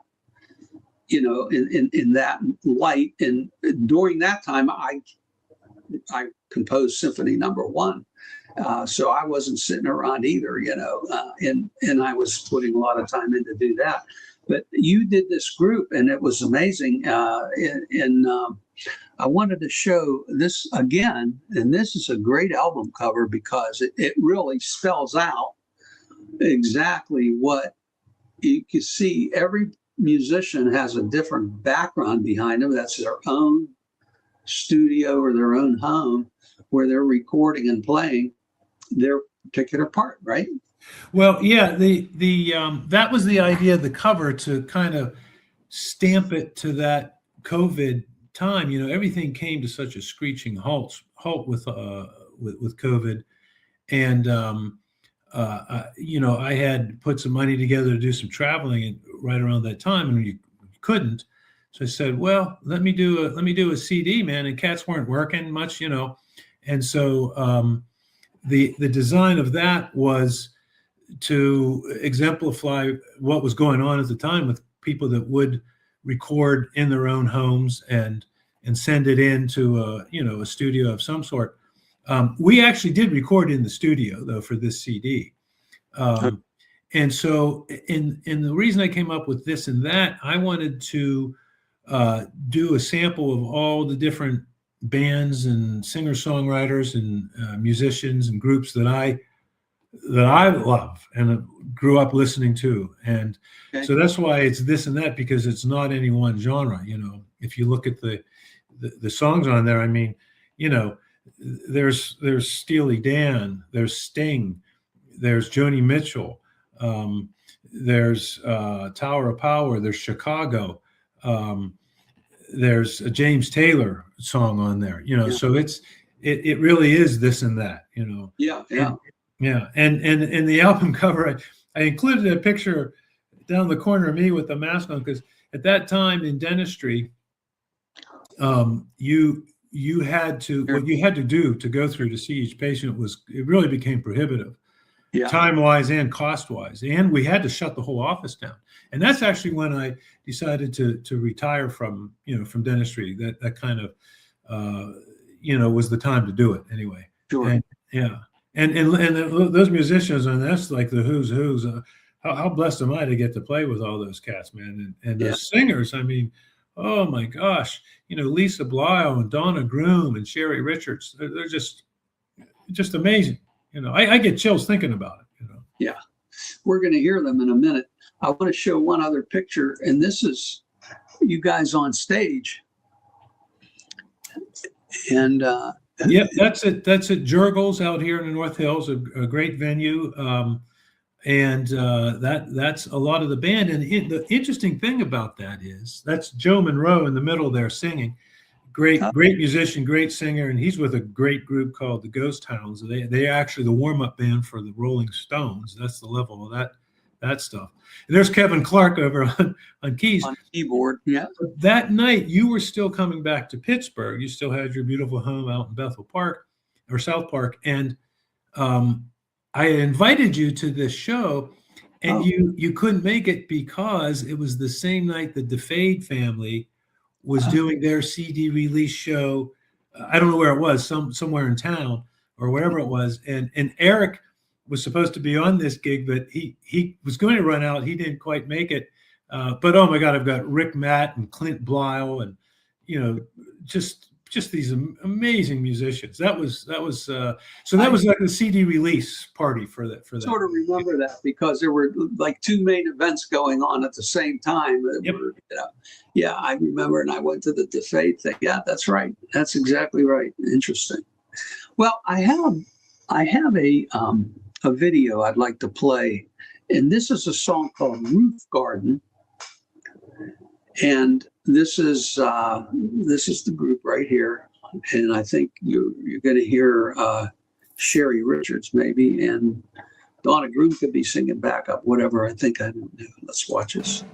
in that light, and during that time, I composed Symphony Number 1. So I wasn't sitting around either, and I was putting a lot of time in to do that. But you did this group, and it was amazing. I wanted to show this again, and this is a great album cover because it really spells out exactly what you can see. Every musician has a different background behind them. That's their own studio or their own home where they're recording and playing their particular part, right? Well, yeah, the that was the idea of the cover, to kind of stamp it to that COVID time. Everything came to such a screeching halt with COVID, and I had put some money together to do some traveling right around that time, and you couldn't. So I said, well, let me do a CD, man. And cats weren't working much, and so the design of that was to exemplify what was going on at the time with people that would record in their own homes and send it into a studio of some sort. We actually did record in the studio though for this CD. And so in the reason I came up with This and That, I wanted to do a sample of all the different bands and singer-songwriters and musicians and groups that I that I love and grew up listening to. And Okay. so that's why it's this and that, because it's not any one genre. You know, if you look at the songs on there, I mean, you know, there's Steely Dan, there's Sting, there's Joni Mitchell, there's Tower of Power, there's Chicago, there's a James Taylor song on there. You know, Yeah. so it really is this and that. You know. Yeah, yeah. Yeah, and the album cover, I included a picture down the corner of me with the mask on, because at that time in dentistry, you had to, what you had to do to go through to see each patient was, it really became prohibitive, Yeah. time-wise and cost-wise, and we had to shut the whole office down. And that's actually when I decided to retire from dentistry. That kind of was the time to do it anyway. Sure. And, yeah. And those musicians, and that's like the who's. How blessed am I to get to play with all those cats, man, and those singers. I mean, oh my gosh, Lisa Blyle and Donna Groom and Sherry Richards. They're just amazing. I get chills thinking about it. Yeah, we're going to hear them in a minute. I want to show one other picture, and this is you guys on stage, and. Yeah, that's at Jurgles out here in the North Hills, a great venue, and that's a lot of the band. And the interesting thing about that is that's Joe Monroe in the middle there singing, great musician, great singer, and he's with a great group called the Ghost Hounds. They actually the warm-up band for the Rolling Stones. That's the level of that stuff. And there's Kevin Clark over on keys. On keyboard, yeah. But that night, you were still coming back to Pittsburgh. You still had your beautiful home out in Bethel Park or South Park. And I invited you to this show, and you couldn't make it because it was the same night the DeFade family was doing their CD release show. I don't know where it was, somewhere in town or wherever it was. And Eric was supposed to be on this gig, but he was going to run out. He didn't quite make it. But oh my God, I've got Rick Matt and Clint Blyle and just these amazing musicians. That was like the CD release party for that. Sort of remember that because there were like two main events going on at the same time. Yep. Yeah, I remember, and I went to the DeFade thing. Yeah, that's right. That's exactly right. Interesting. Well, I have a video I'd like to play, and this is a song called Roof Garden, and this is the group right here, and I think you're going to hear Sherry Richards maybe, and Donna Groom could be singing backup, whatever. I think I don't know. Let's watch this.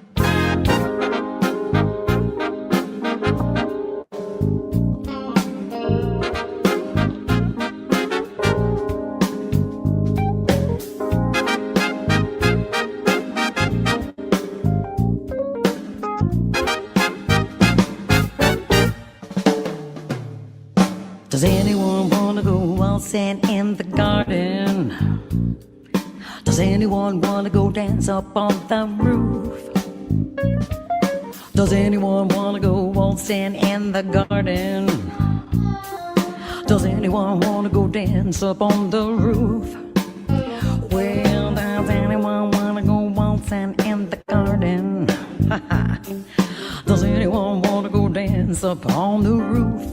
Does anyone want to go waltzing in the garden? Does anyone want to go dance up on the roof? Does anyone want to go waltzing in the garden? Does anyone want to go dance up on the roof? Well, does anyone want to go waltzing in the garden? Does anyone want to go dance up on the roof?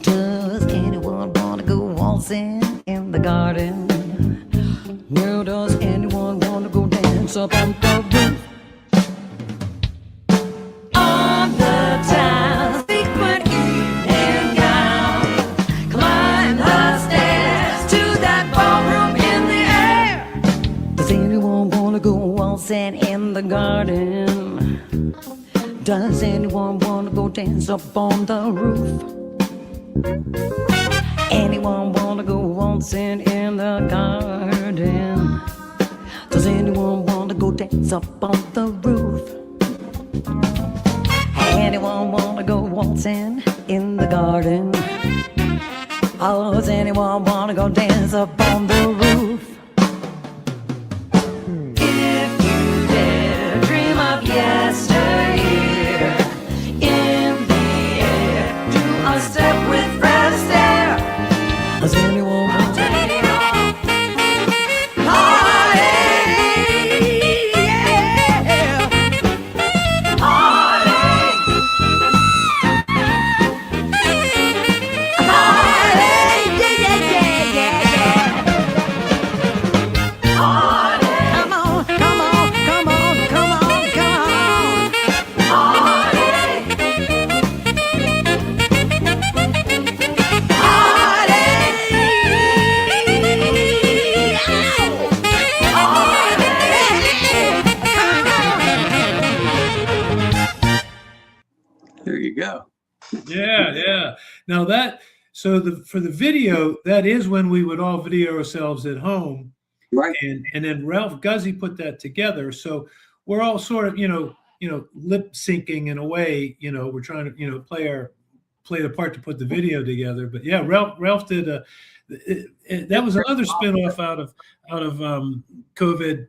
Does anyone want to go waltzing in the garden? Well, does anyone want to go dance up on the roof? On the town, secret evening gown, climb the stairs to that ballroom in the air. Does anyone want to go waltzing in the garden? Does anyone want to go dance up on the roof? Anyone want to go waltzing in the garden? Does anyone want to go dance up on the roof? Anyone want to go waltzing in the garden? Oh, does anyone want to go dance up on the roof? If you dare dream of yesteryear, in the air, do a step with Fred Astaire. Does anyone want to? Yeah. Now for the video, that is when we would all video ourselves at home, Right. and then Ralph Guzzi put that together. So we're all sort of lip syncing in a way. We're trying to play the part to put the video together. But yeah, Ralph did that was another spinoff out of COVID.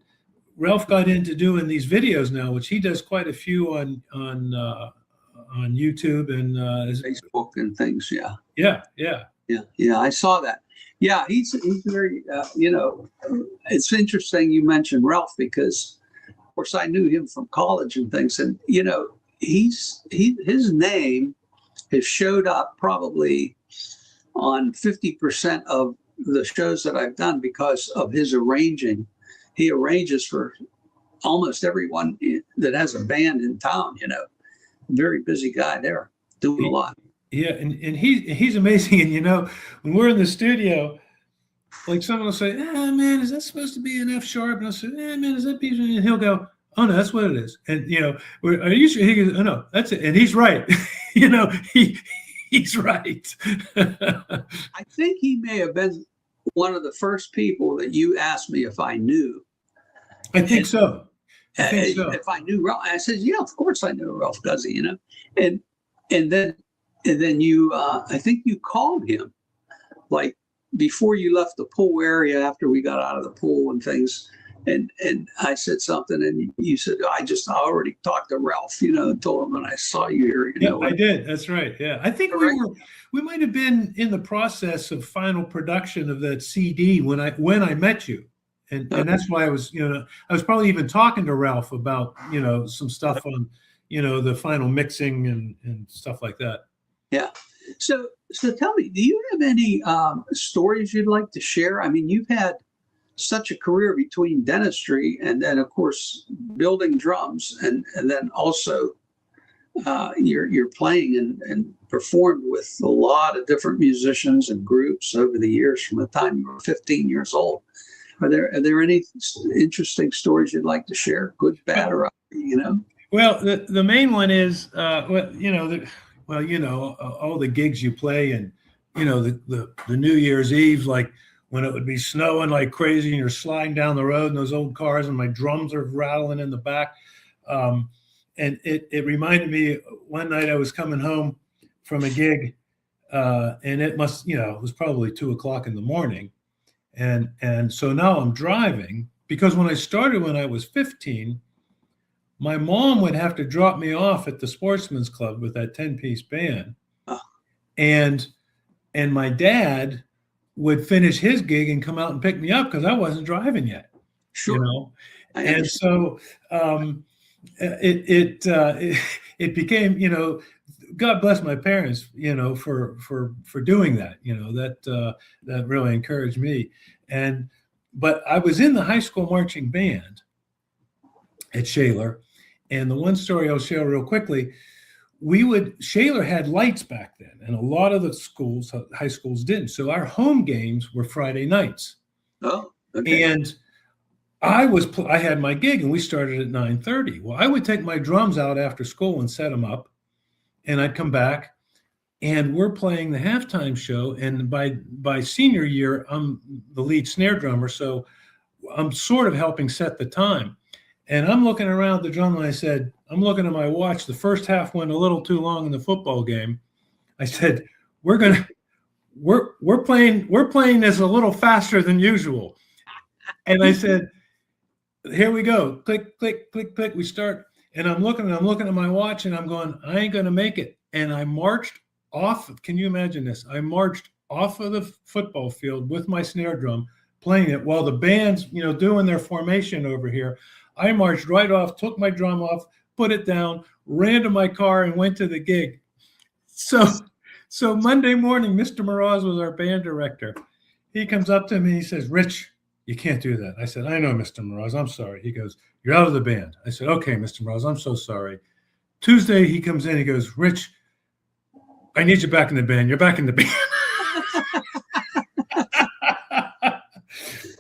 Ralph got into doing these videos now, which he does quite a few on YouTube and Facebook and things. Yeah. Yeah. I saw that. Yeah, he's very. It's interesting you mentioned Ralph because, of course, I knew him from college and things, and his name has showed up probably on 50% of the shows that I've done because of his arranging. He arranges for almost everyone that has a band in town. Very busy guy there, doing a lot. Yeah, and he's amazing. And when we're in the studio, like someone will say, man, is that supposed to be an F sharp? And I'll say, man, is that B? And he'll go, oh no, that's what it is. And are you sure? He goes, oh no, that's it. And he's right. He's right. I think he may have been one of the first people that you asked me if I knew. I think so. If I knew Ralph, I said, yeah, of course I knew Ralph Guzzi, and then you, I think you called him like before you left the pool area after we got out of the pool and things. And I said something and you said, I already talked to Ralph, and told him when I saw you here, Yeah, I did. That's right. Yeah. I think we might've been in the process of final production of that CD when I met you. And that's why I was probably even talking to Ralph about, some stuff on, the final mixing and stuff like that. Yeah. So tell me, do you have any stories you'd like to share? I mean, you've had such a career between dentistry and then, of course, building drums, and then also you're playing and performed with a lot of different musicians and groups over the years from the time you were 15 years old. Are there any interesting stories you'd like to share, good, bad, or ugly? Well, the main one is all the gigs you play, and the New Year's Eve, like when it would be snowing like crazy and you're sliding down the road in those old cars and my drums are rattling in the back. And it reminded me one night I was coming home from a gig, and it must, it was probably 2:00 in the morning. And so now I'm driving, because when I started when I was 15, my mom would have to drop me off at the Sportsman's Club with that 10-piece band. Oh. And my dad would finish his gig and come out and pick me up because I wasn't driving yet. Sure. And so it became, God bless my parents, for doing that, that really encouraged me. But I was in the high school marching band at Shaler. And the one story I'll share real quickly, Shaler had lights back then, and a lot of the high schools didn't. So our home games were Friday nights. Oh, okay. And I had my gig, and we started at 9:30. Well, I would take my drums out after school and set them up, and I'd come back, and we're playing the halftime show. And by senior year, I'm the lead snare drummer, so I'm sort of helping set the time. And I'm looking around the drum, and I said, I'm looking at my watch. The first half went a little too long in the football game. I said, we're playing this a little faster than usual. And I said, here we go. Click, click, click, click. We start. And I'm looking at my watch, and I'm going, I ain't going to make it. And I marched off. Can you imagine this? I marched off of the football field with my snare drum, playing it while the band's, doing their formation over here. I marched right off, took my drum off, put it down, ran to my car, and went to the gig. So Monday morning, Mr. Moroz was our band director. He comes up to me, he says, Rich, you can't do that. I said, I know, Mr. Moroz, I'm sorry. He goes, you're out of the band. I said, okay, Mr. Moroz, I'm so sorry. Tuesday, he comes in, he goes, Rich, I need you back in the band. You're back in the band.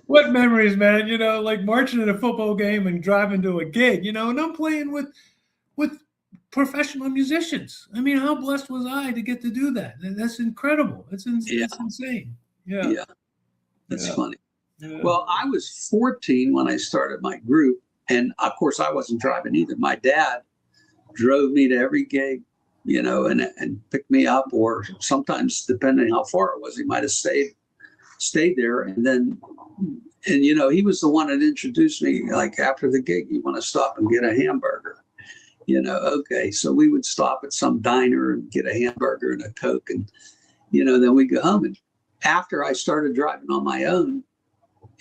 What memories, man, like marching at a football game and driving to a gig, and I'm playing with professional musicians. I mean, how blessed was I to get to do that? That's incredible. It's insane. Yeah. Yeah. That's Yeah. funny. Yeah. Well, I was 14 when I started my group. And of course, I wasn't driving either. My dad drove me to every gig, you know, and picked me up, or sometimes, depending how far it was, he might have stayed there. And you know, he was the one that introduced me, like, after the gig, you want to stop and get a hamburger. You know, okay. So we would stop at some diner and get a hamburger and a Coke, and, you know, then we'd go home. And after I started driving on my own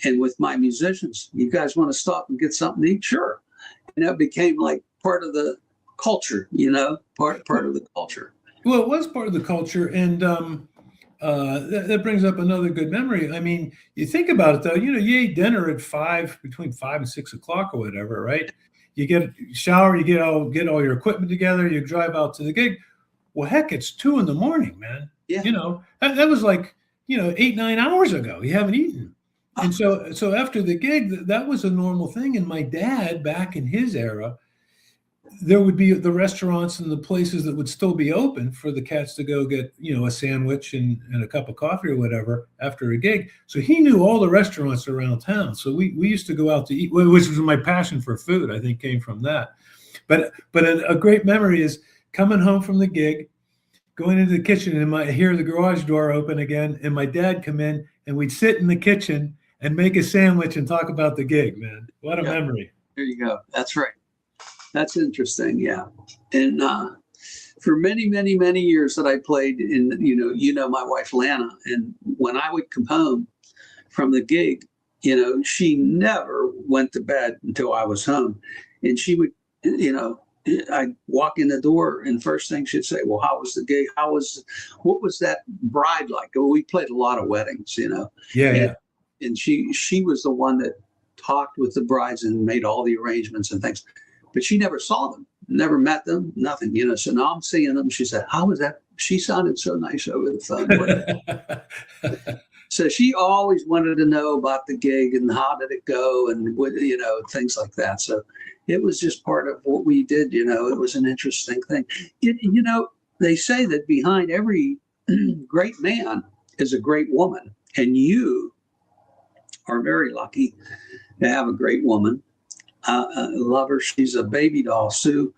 and with my musicians, you guys want to stop and get something to eat? Sure. And that became like part of the culture, you know, part of the culture. Well, it was part of the culture, and that brings up another good memory. I mean, you think about it, though. You know, you ate dinner at between 5 and 6 o'clock or whatever, right? You get a shower, you get all your equipment together, you drive out to the gig. Well, heck, it's 2 in the morning, man. Yeah. You know, that was like, you know, 8-9 hours ago. You haven't eaten. And so after the gig, that was a normal thing. And my dad, back in his era, there would be the restaurants and the places that would still be open for the cats to go get, you know, a sandwich and a cup of coffee or whatever after a gig. So he knew all the restaurants around town. So we used to go out to eat, which was my passion for food, I think, came from that. But a great memory is coming home from the gig, going into the kitchen, and I hear the garage door open again, and my dad come in, and we'd sit in the kitchen and make a sandwich and talk about the gig, man. What a memory. There you go. That's right. That's interesting. Yeah. And for many, many, many years that I played in, you know, my wife, Lana, and when I would come home from the gig, you know, she never went to bed until I was home. And she would, you know, I'd walk in the door, and first thing she'd say, well, how was the gig? What was that bride like? Well, we played a lot of weddings, you know. Yeah. And she was the one that talked with the brides and made all the arrangements and things, but she never saw them, never met them, nothing, you know. So now I'm seeing them. She said, how was that? She sounded so nice over the phone. So she always wanted to know about the gig and how did it go and what, you know, things like that. So it was just part of what we did, you know. It was an interesting thing. You know, they say that behind every great man is a great woman, and you are very lucky to have a great woman. I love her. She's a baby doll, Sue.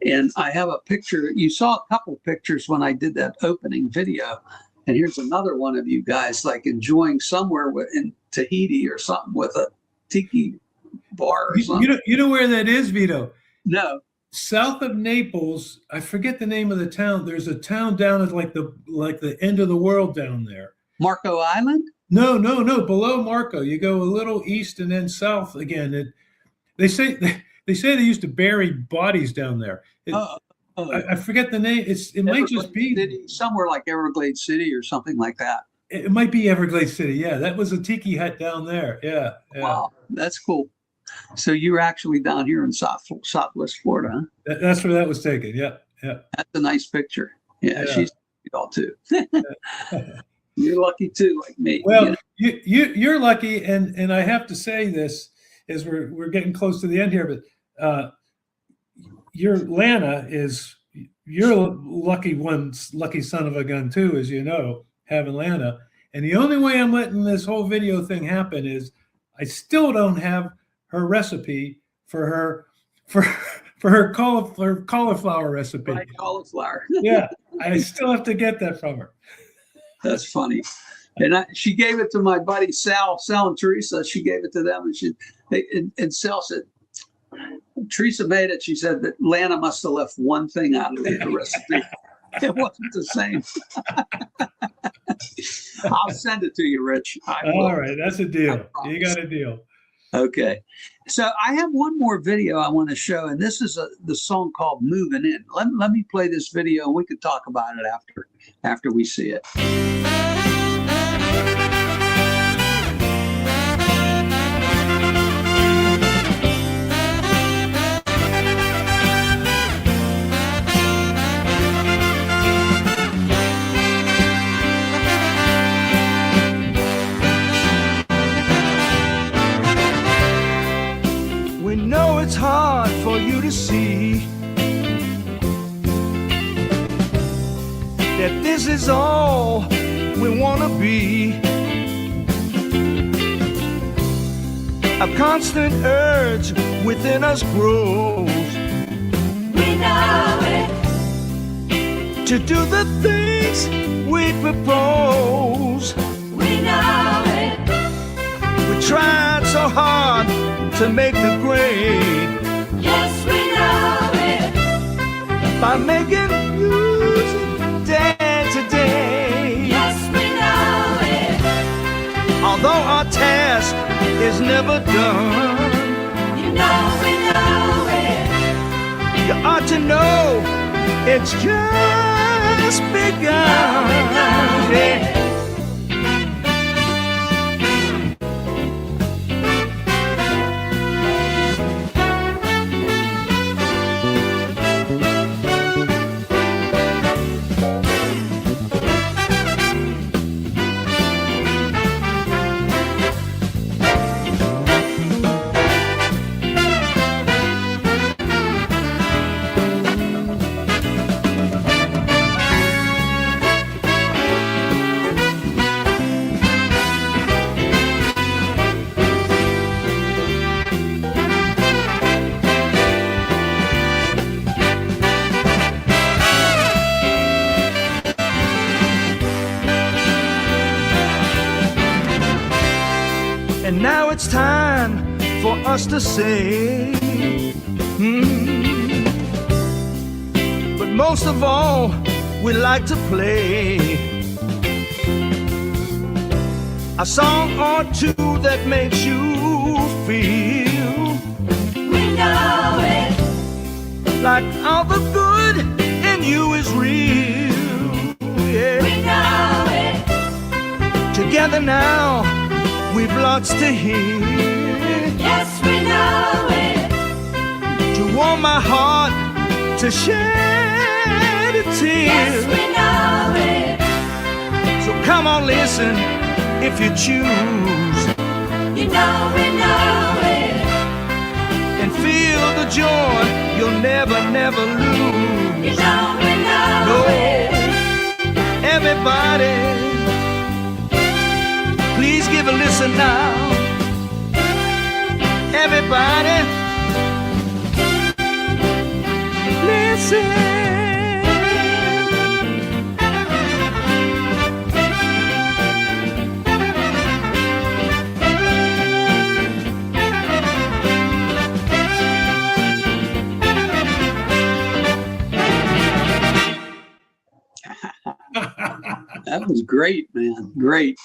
And I have a picture. You saw a couple pictures when I did that opening video. And here's another one of you guys, like, enjoying somewhere in Tahiti or something with a tiki bar or something. You know where that is, Vito? No. South of Naples. I forget the name of the town. There's a town down at like the end of the world down there. Marco Island? No. Below Marco, you go a little east and then south again. They say they used to bury bodies down there. I forget the name. It might just be City, somewhere like Everglades City or something like that. It might be Everglades City. Yeah, that was a tiki hut down there. Yeah. Wow, that's cool. So you were actually down here in Southwest Florida, huh? That's where that was taken. Yeah. That's a nice picture. Yeah. She's all too. You're lucky too, like me. Well, you're lucky, and I have to say this as we're getting close to the end here, but your Lana is you're lucky son of a gun too, as you know, having Lana. And the only way I'm letting this whole video thing happen is I still don't have her recipe for her cauliflower recipe. Right, cauliflower. Yeah, I still have to get that from her. That's funny. And she gave it to my buddy Sal and Teresa. She gave it to them, and Sal said, Teresa made it. She said that Lana must have left one thing out of the recipe. It wasn't the same. I'll send it to you, Rich. All right, that's a deal. You got a deal. Okay. So I have one more video I want to show, and this is the song called Moving In. Let me play this video, and we could talk about it after we see it. We know it's hard for you to see that this is all we want to be. A constant urge within us grows. We know it. To do the things we propose. We know it. We tried so hard to make the grade. Yes, we know it. By making music day to day. Yes, we know it. Although our task is never done, You know we know it. you ought to know it's just begun. We know it. And now it's time for us to say, but most of all, we like to play a song or two that makes you feel We know it. like all the good in you is real. Yeah. We know it. Together now, we've lots to hear. Yes, we know it. To warm my heart, to shed a tear. Yes, we know it. So come on, listen, if you choose, You know we know it. and feel the joy you'll never, never You lose. know we know No. it. Everybody, please give a listen now. Everybody, listen. That was great, man. Great.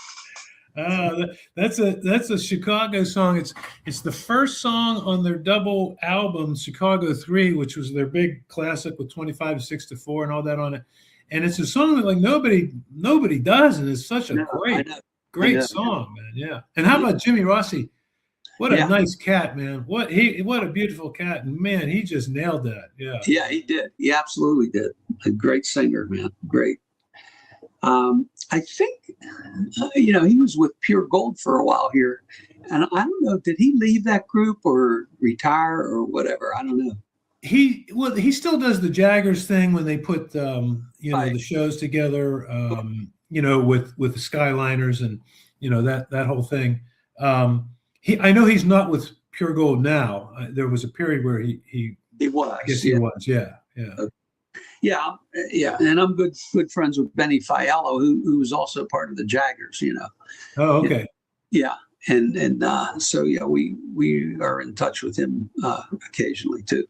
That's a Chicago song. It's the first song on their double album Chicago 3, which was their big classic with 25 to 6 to 4 and all that on it. And it's a song that like nobody does, and it's such a No, I know. great song, man. Yeah. And how about Jimmy Rossi? What a Yeah. nice cat, man. What a beautiful cat. And man, he just nailed that. Yeah. Yeah, he did. He absolutely did. A great singer, man. Great. I think, he was with Pure Gold for a while here. And I don't know, did he leave that group or retire or whatever? I don't know. He still does the Jaggers thing when they put Right. the shows together with the Skyliners and that whole thing. I know he's not with Pure Gold now. There was a period where he was. I guess he was. Yeah. Yeah. And I'm good friends with Benny Fiallo, who was also part of the Jaggers, Oh, okay. Yeah. And so yeah, we are in touch with him occasionally too.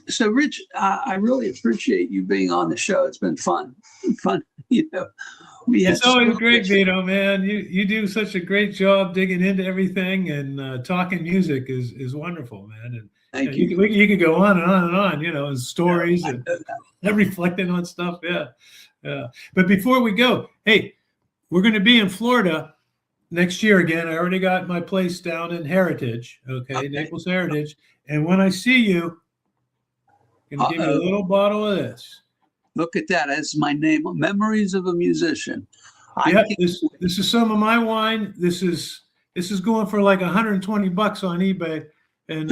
So Rich, I really appreciate you being on the show. It's been fun. It's always great, Vito, man. You do such a great job digging into everything, and talking music is wonderful, man. And Thank you. you could go on and on and on, and stories and reflecting on stuff. Yeah. But before we go, hey, we're going to be in Florida next year again. I already got my place down in Heritage, okay. Naples Heritage. And when I see you, I'm going to give you a little bottle of this. Look at that. That's my name. Memories of a Musician. Yeah, this is some of my wine. This is going for like $120 on eBay. And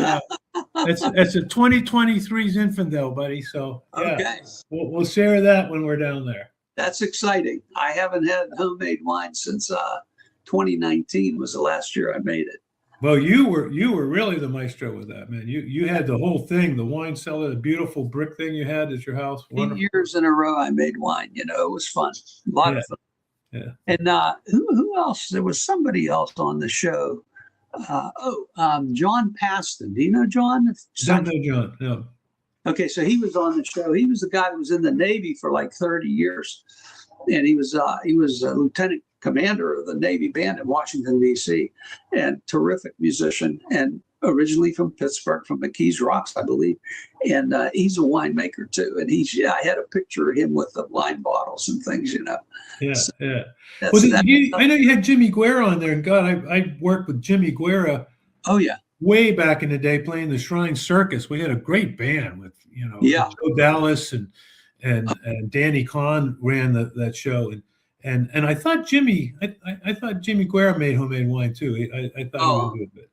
It's a 2023 Zinfandel, buddy. So yeah, Okay, we'll share that when we're down there. that's exciting. I haven't had homemade wine since 2019 was the last year I made it. Well, you were really the maestro with that, man. You had the whole thing, the wine cellar, the beautiful brick thing you had at your house. 8 Wonderful. years in a row I made wine. You know, it was fun. A lot Yeah. of fun. Yeah. And who else? There was somebody else on the show. John Paston. Do you know John? Don't know John. No. Okay, so he was on the show. He was the guy that was in the Navy for like 30 years, and he was a lieutenant commander of the Navy band in Washington D.C. and terrific musician, and originally from Pittsburgh, from McKees Rocks, I believe. And he's a winemaker too. And I had a picture of him with the wine bottles and things, you know. Yeah, So yeah. that's Well, that. I know you had Jimmy Guerra on there, and God, I worked with Jimmy Guerra Oh yeah, way back in the day playing the Shrine Circus. We had a great band with, Yeah. Joe Dallas and Danny Kahn ran that show. And I thought I thought Jimmy Guerra made homemade wine too. I thought he would do it.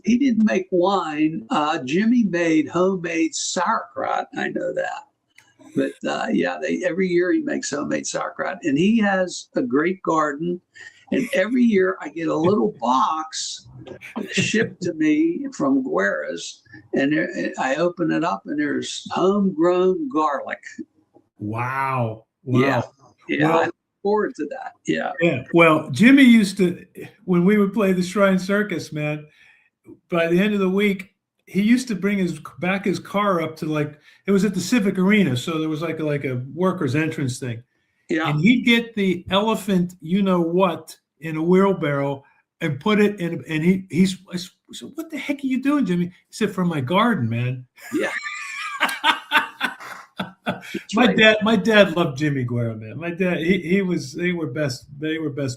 he didn't make wine. Jimmy made homemade sauerkraut. I know that. But every year he makes homemade sauerkraut, and he has a great garden. And every year I get a little box shipped to me from Guerra's, and I open it up, and there's homegrown garlic. Wow. Yeah, Well, I look forward to that. Yeah. Yeah. Well, Jimmy used to, when we would play the Shrine Circus, man, by the end of the week, he used to bring his car up to it was at the Civic Arena. So there was like a worker's entrance thing. Yeah. And he'd get the elephant, in a wheelbarrow and put it in. And I said, "What the heck are you doing, Jimmy?" He said, "For my garden, man." Yeah. My dad loved Jimmy Guerra, man. My dad, they were best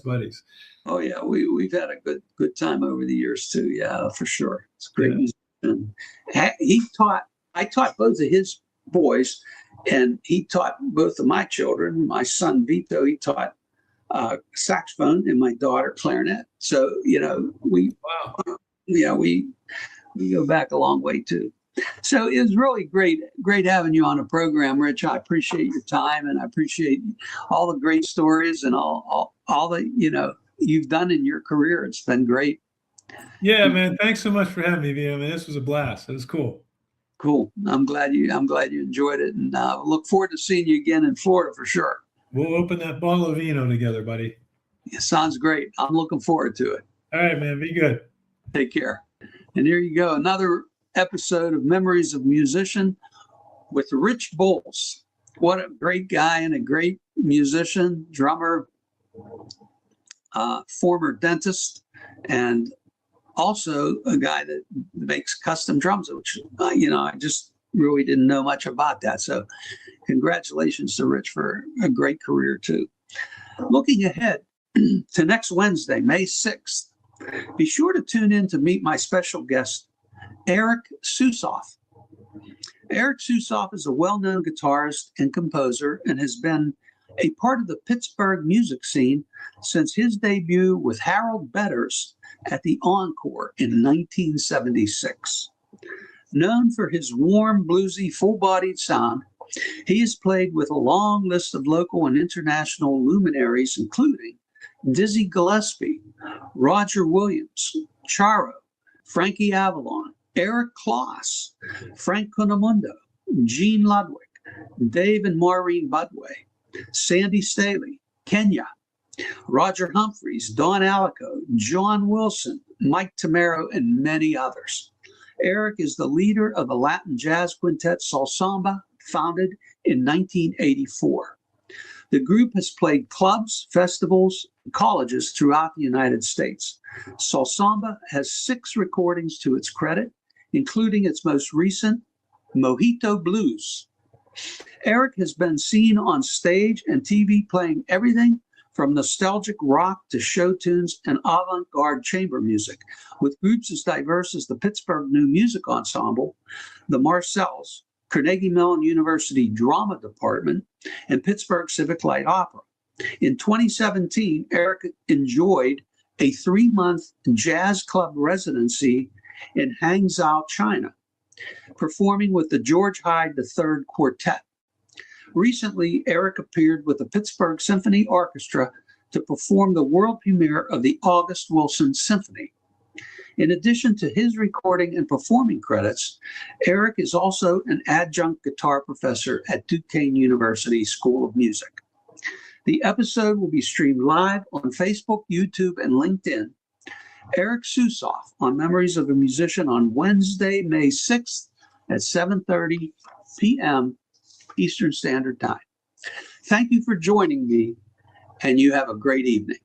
buddies. Oh yeah, we've had a good time over the years too. Yeah, for sure. It's a great musician. I taught both of his boys, and he taught both of my children. My son Vito, he taught saxophone, and my daughter clarinet. So we go back a long way too. So it was really great having you on the program, Rich. I appreciate your time, and I appreciate all the great stories and all that you've done in your career. It's been great. Yeah, man. Thanks so much for having me, Vito. Man, this was a blast. It was cool. Cool. I'm glad you enjoyed it, and look forward to seeing you again in Florida for sure. We'll open that bottle of vino together, buddy. It sounds great. I'm looking forward to it. All right, man. Be good. Take care. And here you go. Another episode of Memories of Musician with Rich Boles. What a great guy and a great musician, drummer, former dentist, and also a guy that makes custom drums, which, I just really didn't know much about that. So congratulations to Rich for a great career too. Looking ahead to next Wednesday, May 6th, be sure to tune in to meet my special guest, Eric Susoff. Eric Susoff is a well-known guitarist and composer and has been a part of the Pittsburgh music scene since his debut with Harold Betters at the Encore in 1976. Known for his warm, bluesy, full-bodied sound, he has played with a long list of local and international luminaries, including Dizzy Gillespie, Roger Williams, Charo, Frankie Avalon, Eric Kloss, Frank Cunamundo, Gene Ludwig, Dave and Maureen Budway, Sandy Staley, Kenya, Roger Humphreys, Don Alico, John Wilson, Mike Tamaro, and many others. Eric is the leader of the Latin jazz quintet Salsamba, founded in 1984. The group has played clubs, festivals, and colleges throughout the United States. Salsamba has 6 recordings to its credit, including its most recent, Mojito Blues. Eric has been seen on stage and TV playing everything from nostalgic rock to show tunes and avant-garde chamber music, with groups as diverse as the Pittsburgh New Music Ensemble, the Marcells, Carnegie Mellon University Drama Department, and Pittsburgh Civic Light Opera. In 2017, Eric enjoyed a 3-month jazz club residency in Hangzhou, China, performing with the George Hyde III Quartet. Recently, Eric appeared with the Pittsburgh Symphony Orchestra to perform the world premiere of the August Wilson Symphony. In addition to his recording and performing credits, Eric is also an adjunct guitar professor at Duquesne University School of Music. The episode will be streamed live on Facebook, YouTube, and LinkedIn. Eric Susoff on Memories of a Musician on Wednesday, May 6th at 7:30 p.m. Eastern Standard Time. Thank you for joining me, and you have a great evening.